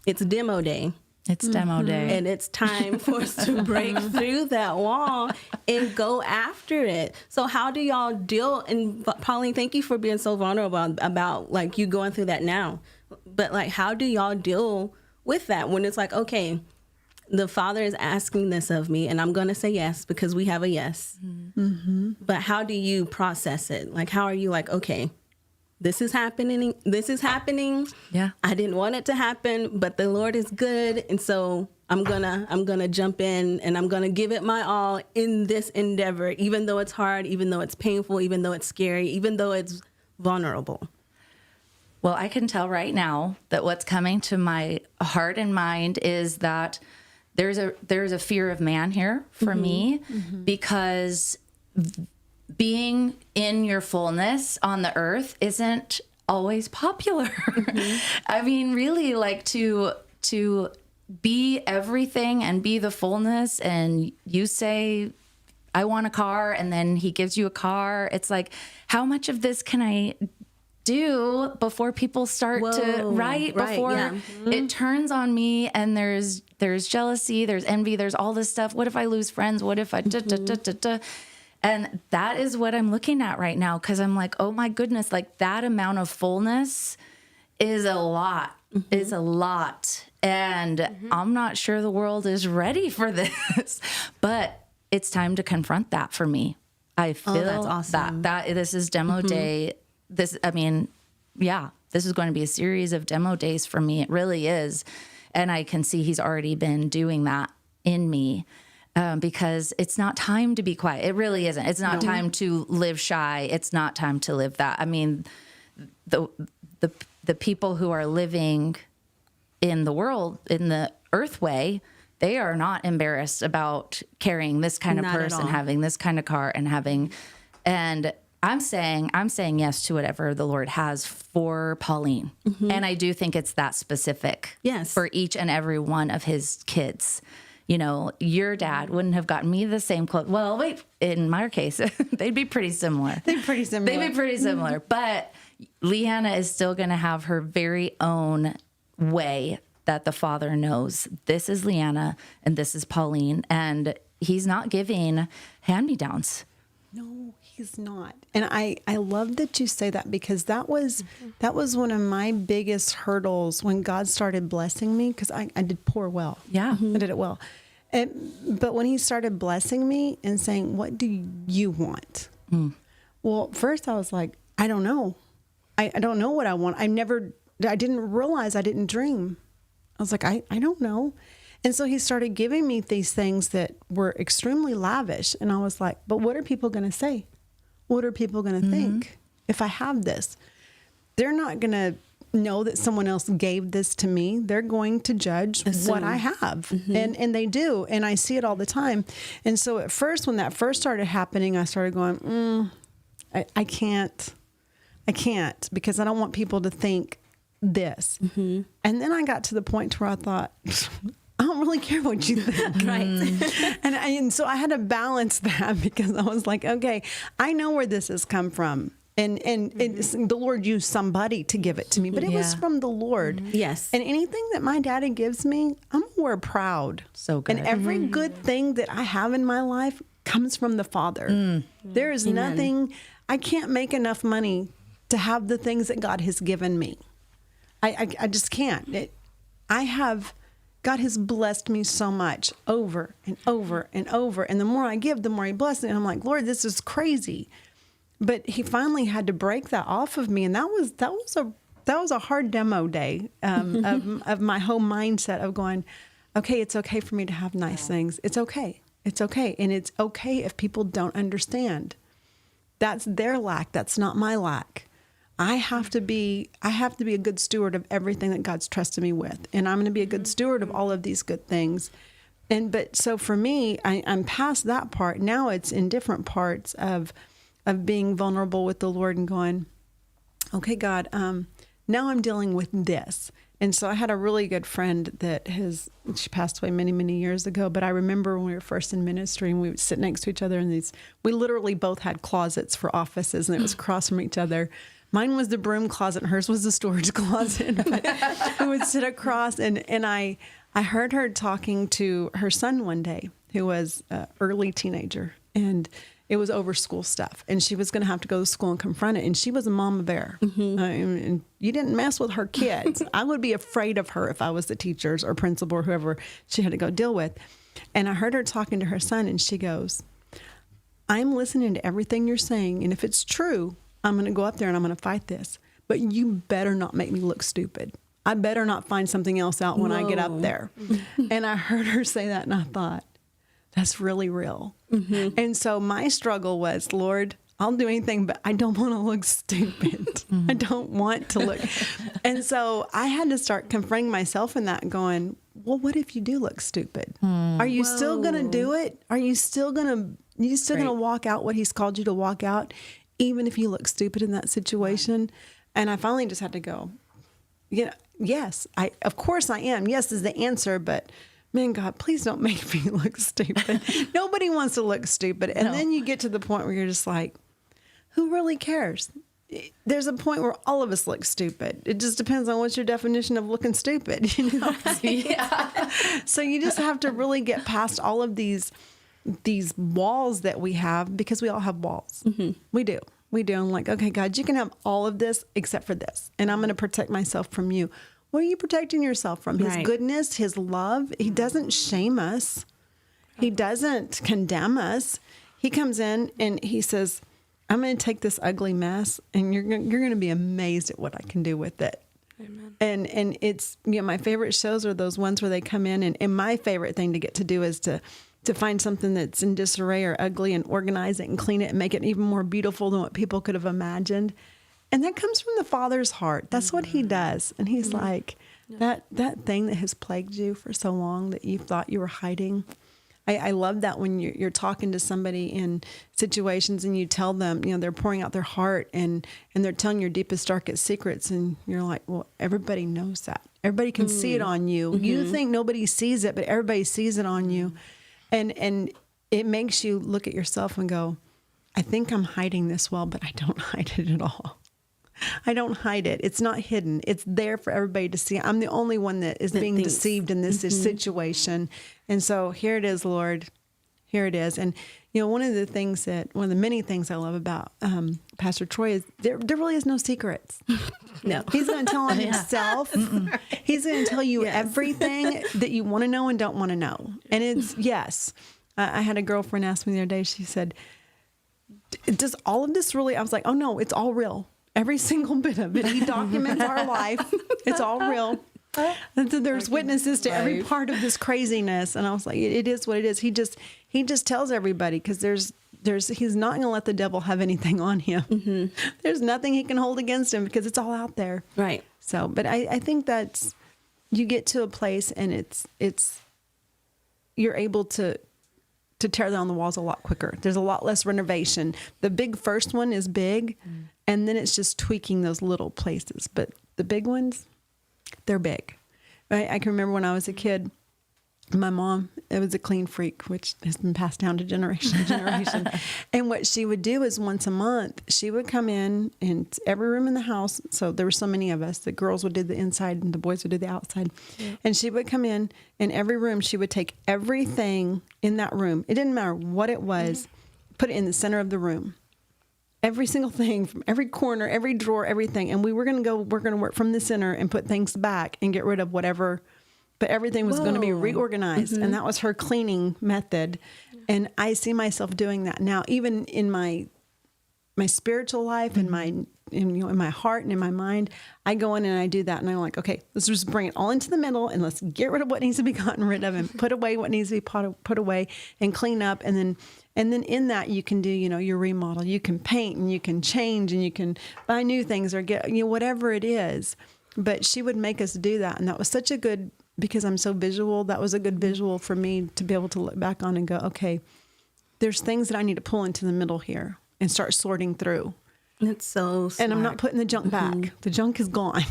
it's demo day. It's demo day. And it's time for us to break through that wall and go after it. So how do y'all deal? And Pauline, thank you for being so vulnerable about like you going through that now. But like, how do y'all deal with that when it's like, okay, the Father is asking this of me and I'm going to say yes because we have a yes. Mm-hmm. But how do you process it? Like, how are you like, okay, this is happening. Yeah. I didn't want it to happen, but the Lord is good. And so I'm gonna jump in and I'm gonna give it my all in this endeavor, even though it's hard, even though it's painful, even though it's scary, even though it's vulnerable. Well, I can tell right now that what's coming to my heart and mind is that there's a fear of man here for me, because being in your fullness on the earth isn't always popular. I mean, really, like to be everything and be the fullness, and you say, I want a car, and then he gives you a car. It's like, how much of this can I do before people start before it turns on me, and there's jealousy, there's envy, there's all this stuff. What if I lose friends? What if I And that is what I'm looking at right now, because I'm like, oh my goodness, like that amount of fullness is a lot, And I'm not sure the world is ready for this, but it's time to confront that for me. I feel that's awesome. that this is demo day. This is going to be a series of demo days for me. It really is. And I can see he's already been doing that in me. Because it's not time to be quiet. It really isn't. It's not time to live shy. It's not time to live that. I mean, the people who are living in the world, in the earth way, they are not embarrassed about carrying this kind of purse and having this kind of car and I'm saying yes to whatever the Lord has for Pauline. And I do think it's that specific for each and every one of his kids. Your dad wouldn't have gotten me the same clothes. Well, wait, in my case, they'd be pretty similar. But Leanna is still going to have her very own way that the Father knows. This is Leanna and this is Pauline. And he's not giving hand-me-downs. No, he's not. And I love that you say that, because that was one of my biggest hurdles when God started blessing me, because I did poor well. Yeah. I did it well. But when he started blessing me and saying, what do you want? Well, first I was like, I don't know. I don't know what I want. I didn't realize, I didn't dream. I was like, I don't know. And so he started giving me these things that were extremely lavish. And I was like, but what are people going to say? What are people going to think if I have this? They're not going to know that someone else gave this to me. They're going to judge what I have. And they do. And I see it all the time. And so at first, when that first started happening, I started going, I can't, because I don't want people to think this. And then I got to the point where I thought, I don't really care what you think. Right. And so I had to balance that, because I was like, okay, I know where this has come from. And the Lord used somebody to give it to me, but it was from the Lord. Yes. And anything that my daddy gives me, I'm going to wear proud. So good. And every good thing that I have in my life comes from the Father. There is nothing, I can't make enough money to have the things that God has given me. I just can't. God has blessed me so much over and over and over. And the more I give, the more he blesses me. And I'm like, Lord, this is crazy. but he finally had to break that off of me. And that was a hard demo day of my whole mindset of going, okay, it's okay for me to have nice things. It's okay. It's okay. And it's okay if people don't understand. That's their lack. That's not my lack. I have to be a good steward of everything that God's trusted me with. And I'm going to be a good steward of all of these good things. But so for me, I'm past that part. Now it's in different parts of being vulnerable with the Lord and going, okay, God, now I'm dealing with this. And so I had a really good friend she passed away many, many years ago. But I remember when we were first in ministry and we would sit next to each other we literally both had closets for offices and it was across from each other. Mine was the broom closet and hers was the storage closet. But we would sit across and I heard her talking to her son one day who was an early teenager, and it was over school stuff. And she was going to have to go to school and confront it. And she was a mama bear. And you didn't mess with her kids. I would be afraid of her if I was the teachers or principal or whoever she had to go deal with. And I heard her talking to her son and she goes, I'm listening to everything you're saying. And if it's true, I'm going to go up there and I'm going to fight this. But you better not make me look stupid. I better not find something else out when I get up there. And I heard her say that and I thought, that's really real. And so my struggle was, Lord, I'll do anything, but I don't want to look stupid. I don't want to look. And so I had to start confronting myself in that, going, well, what if you do look stupid? Are you still going to do it? Are you still going to walk out what he's called you to walk out, even if you look stupid in that situation? And I finally just had to go, yes, of course I am. Yes is the answer, but man, God, please don't make me look stupid. Nobody wants to look stupid. And then you get to the point where you're just like, who really cares? There's a point where all of us look stupid. It just depends on what's your definition of looking stupid, you know? So you just have to really get past all of these walls that we have, because we all have walls. We do. I'm like, okay, God, you can have all of this except for this. And I'm going to protect myself from you. What are you protecting yourself from? His goodness, his love. He doesn't shame us. He doesn't condemn us. He comes in and he says, I'm going to take this ugly mess and you're going to be amazed at what I can do with it. Amen. And it's, my favorite shows are those ones where they come in and my favorite thing to get to do is to find something that's in disarray or ugly and organize it and clean it and make it even more beautiful than what people could have imagined. And that comes from the Father's heart. That's what he does. And he's like, that thing that has plagued you for so long that you thought you were hiding. I love that when you're talking to somebody in situations and you tell them, they're pouring out their heart and they're telling your deepest, darkest secrets. And you're like, well, everybody knows that. Everybody can see it on you. You think nobody sees it, but everybody sees it on you. And it makes you look at yourself and go, I think I'm hiding this well, but I don't hide it at all. I don't hide it. It's not hidden. It's there for everybody to see. I'm the only one that is being deceived in this situation. And so here it is, Lord. Here it is. And, one of the many things I love about Pastor Troy is there really is no secrets. No. He's going to tell on himself. He's going to tell you everything that you want to know and don't want to know. And it's, yes. I had a girlfriend ask me the other day, she said, does all of this really, I was like, oh no, it's all real. Every single bit of it. He documents our life. It's all real. There's witnesses to every part of this craziness. And I was like, it is what it is. He just tells everybody, because he's not going to let the devil have anything on him. There's nothing he can hold against him because it's all out there. Right. So, but I think that's, you get to a place and it's you're able to tear down the walls a lot quicker. There's a lot less renovation. The big first one is big, and then it's just tweaking those little places. But the big ones, they're big. I can remember when I was a kid, my mom, it was a clean freak, which has been passed down to generation to generation. And what she would do is once a month, she would come in every room in the house. So there were so many of us. The girls would do the inside and the boys would do the outside. Yeah. And she would come in every room, she would take everything in that room. It didn't matter what it was, put it in the center of the room. Every single thing from every corner, every drawer, everything. And we're going to work from the center and put things back and get rid of whatever. But everything was going to be reorganized. And that was her cleaning method. And I see myself doing that now, even in my spiritual life and in my heart and in my mind, I go in and I do that. And I'm like, okay, let's just bring it all into the middle and let's get rid of what needs to be gotten rid of and put away what needs to be put away and clean up. And then in that you can do, your remodel. You can paint and you can change and you can buy new things or get, whatever it is. But she would make us do that. And that was such a good, because I'm so visual, that was a good visual for me to be able to look back on and go, okay, there's things that I need to pull into the middle here and start sorting through. That's so smart. And I'm not putting the junk back. The junk is gone.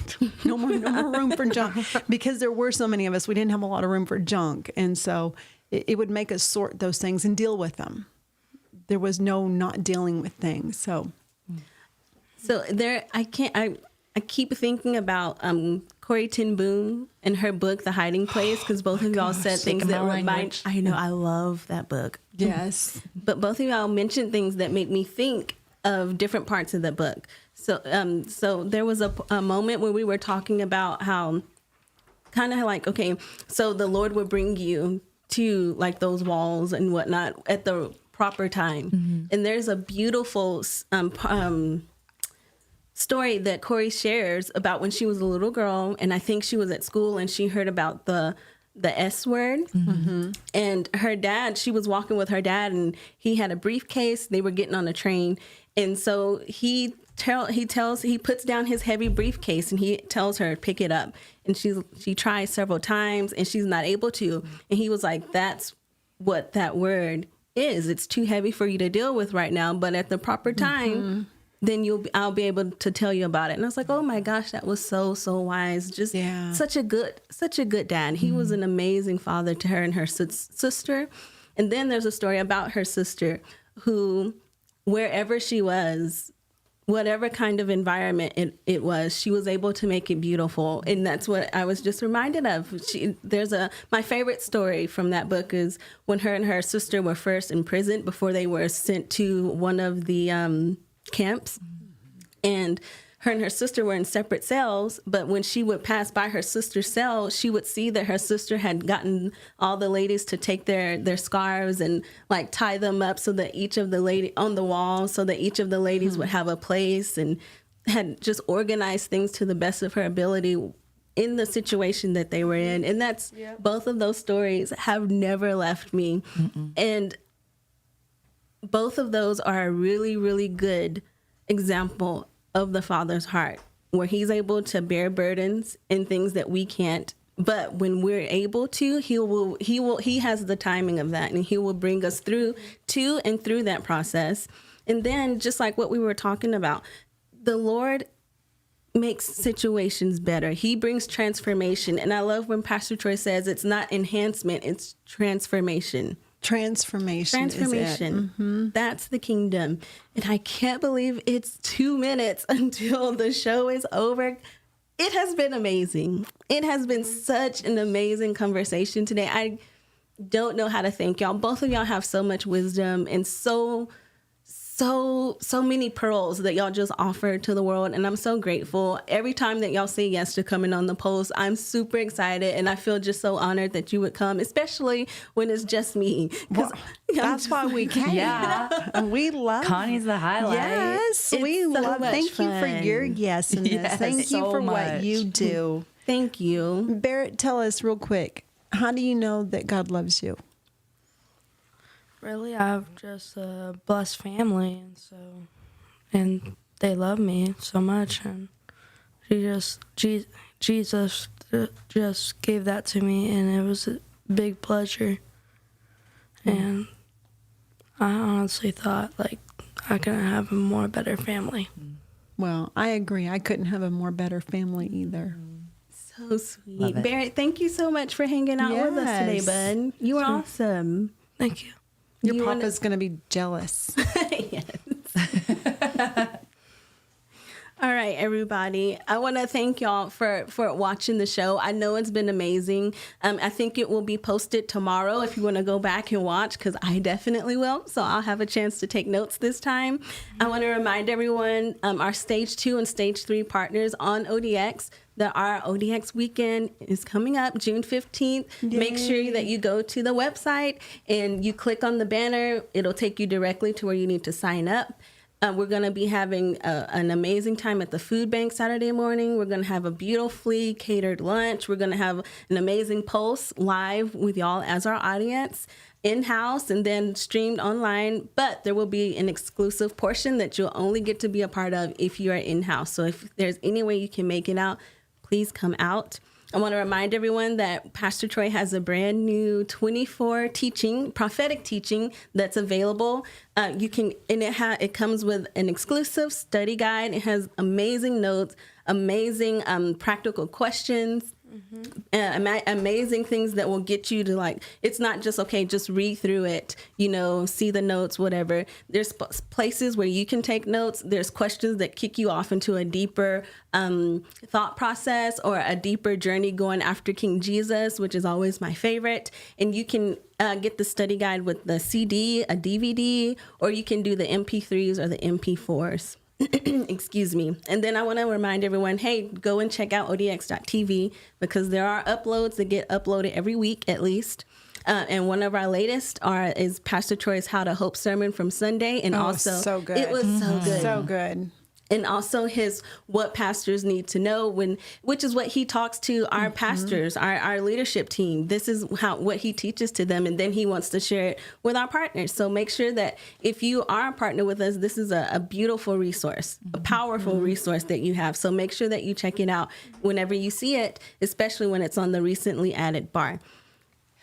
No more room for junk. Because there were so many of us, we didn't have a lot of room for junk. And so it would make us sort those things and deal with them. There was no not dealing with things. So I keep thinking about Corrie ten Boom and her book, The Hiding Place, because both of y'all said things that remind. I know, I love that book. Yes. But both of y'all mentioned things that make me think of different parts of the book. So there was a moment where we were talking about how kind of like, okay, so the Lord would bring you to like those walls and whatnot at the proper time. Mm-hmm. And there's a beautiful story that Corrie shares about when she was a little girl, and I think she was at school and she heard about the S word. Mm-hmm. And her dad, she was walking with her dad and he had a briefcase. They were getting on a train. And so he puts down his heavy briefcase and he tells her, pick it up. And she tries several times and she's not able to. And he was like, that's what that word is. It's too heavy for you to deal with right now. But at the proper time, then I'll be able to tell you about it. And I was like, oh my gosh, that was so wise. Just such a good dad. He was an amazing father to her and her sister. And then there's a story about her sister who, wherever she was, whatever kind of environment it was, she was able to make it beautiful. And that's what I was just reminded of. My favorite story from that book is when her and her sister were first imprisoned before they were sent to one of the camps. And her and her sister were in separate cells, but when she would pass by her sister's cell, she would see that her sister had gotten all the ladies to take their scarves and like tie them up so that each of the lady on the wall, so that each of the ladies would have a place, and had just organized things to the best of her ability in the situation that they were in. And that's both of those stories have never left me. Mm-mm. And both of those are a really, really good example of the Father's heart, where he's able to bear burdens and things that we can't. But when we're able to, he has the timing of that, and he will bring us through that process. And then just like what we were talking about, the Lord makes situations better. He brings transformation. And I love when Pastor Troy says it's not enhancement, it's transformation. Transformation. Is it. Mm-hmm. That's the kingdom. And I can't believe it's 2 minutes until the show is over. It has been amazing. It has been such an amazing conversation today. I don't know how to thank y'all. Both of y'all have so much wisdom and so many pearls that y'all just offer to the world. And I'm so grateful. Every time that y'all say yes to coming on the post, I'm super excited. And I feel just so honored that you would come, especially when it's just me. Well, that's why we came. Yeah. We love Connie's the highlight. Yes. We love. Thank you for your yes in this. Yes, thank you for much. what you do. Thank you. Barrett, tell us real quick, how do you know that God loves you? Really, I have just a blessed family, and they love me so much, and Jesus just gave that to me, and it was a big pleasure. And I honestly thought like I couldn't have a more better family. Well, I agree. I couldn't have a more better family either. So sweet. Barrett, thank you so much for hanging out with us today, bud. You were awesome. Thank you. Your papa's going to be jealous. Yes. All right, everybody. I want to thank y'all for watching the show. I know it's been amazing. I think it will be posted tomorrow if you want to go back and watch, because I definitely will. So I'll have a chance to take notes this time. I want to remind everyone, our Stage 2 and Stage 3 partners on ODX, that our ODX weekend is coming up June 15th. Yay. Make sure that you go to the website and you click on the banner. It'll take you directly to where you need to sign up. We're going to be having an amazing time at the food bank Saturday morning. We're going to have a beautifully catered lunch. We're going to have an amazing Pulse live with y'all as our audience in-house and then streamed online. But there will be an exclusive portion that you'll only get to be a part of if you are in-house. So if there's any way you can make it out, please come out. I want to remind everyone that Pastor Troy has a brand new 24 prophetic teaching that's available. It comes with an exclusive study guide. It has amazing notes, amazing practical questions, amazing things that will get you to it's not just, okay, just read through it, see the notes, whatever. There's places where you can take notes. There's questions that kick you off into a deeper thought process or a deeper journey going after King Jesus, which is always my favorite. And you can get the study guide with the CD, a DVD, or you can do the MP3s or the MP4s. Excuse me. And then I want to remind everyone, hey, go and check out odx.tv because there are uploads that get uploaded every week at least. And one of our latest is Pastor Troy's How to Hope sermon from Sunday. And also, so good. It was so good. So good. And also his what pastors need to know which is what he talks to our pastors, our leadership team. This is what he teaches to them. And then he wants to share it with our partners. So make sure that if you are a partner with us, this is a beautiful resource, a powerful resource that you have. So make sure that you check it out whenever you see it, especially when it's on the recently added bar.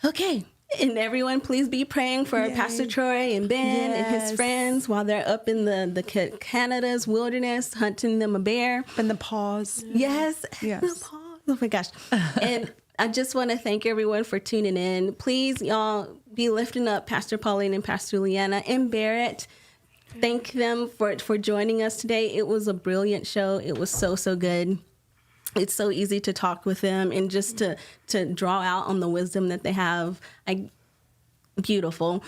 Okay. And everyone, please be praying for Pastor Troy and Ben and his friends while they're up in the Canada's wilderness hunting them a bear. And the pause. Yes. The pause. Oh my gosh. And I just want to thank everyone for tuning in. Please, y'all, be lifting up Pastor Pauline and Pastor Leanna and Barrett. Thank them for joining us today. It was a brilliant show. It was so good. It's so easy to talk with them and just to draw out on the wisdom that they have. Beautiful.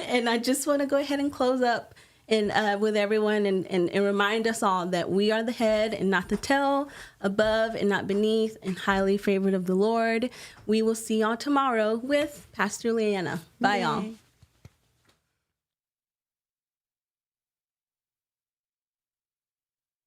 And I just want to go ahead and close up with everyone and remind us all that we are the head and not the tail, above and not beneath, and highly favored of the Lord. We will see y'all tomorrow with Pastor Leanna. Bye, y'all.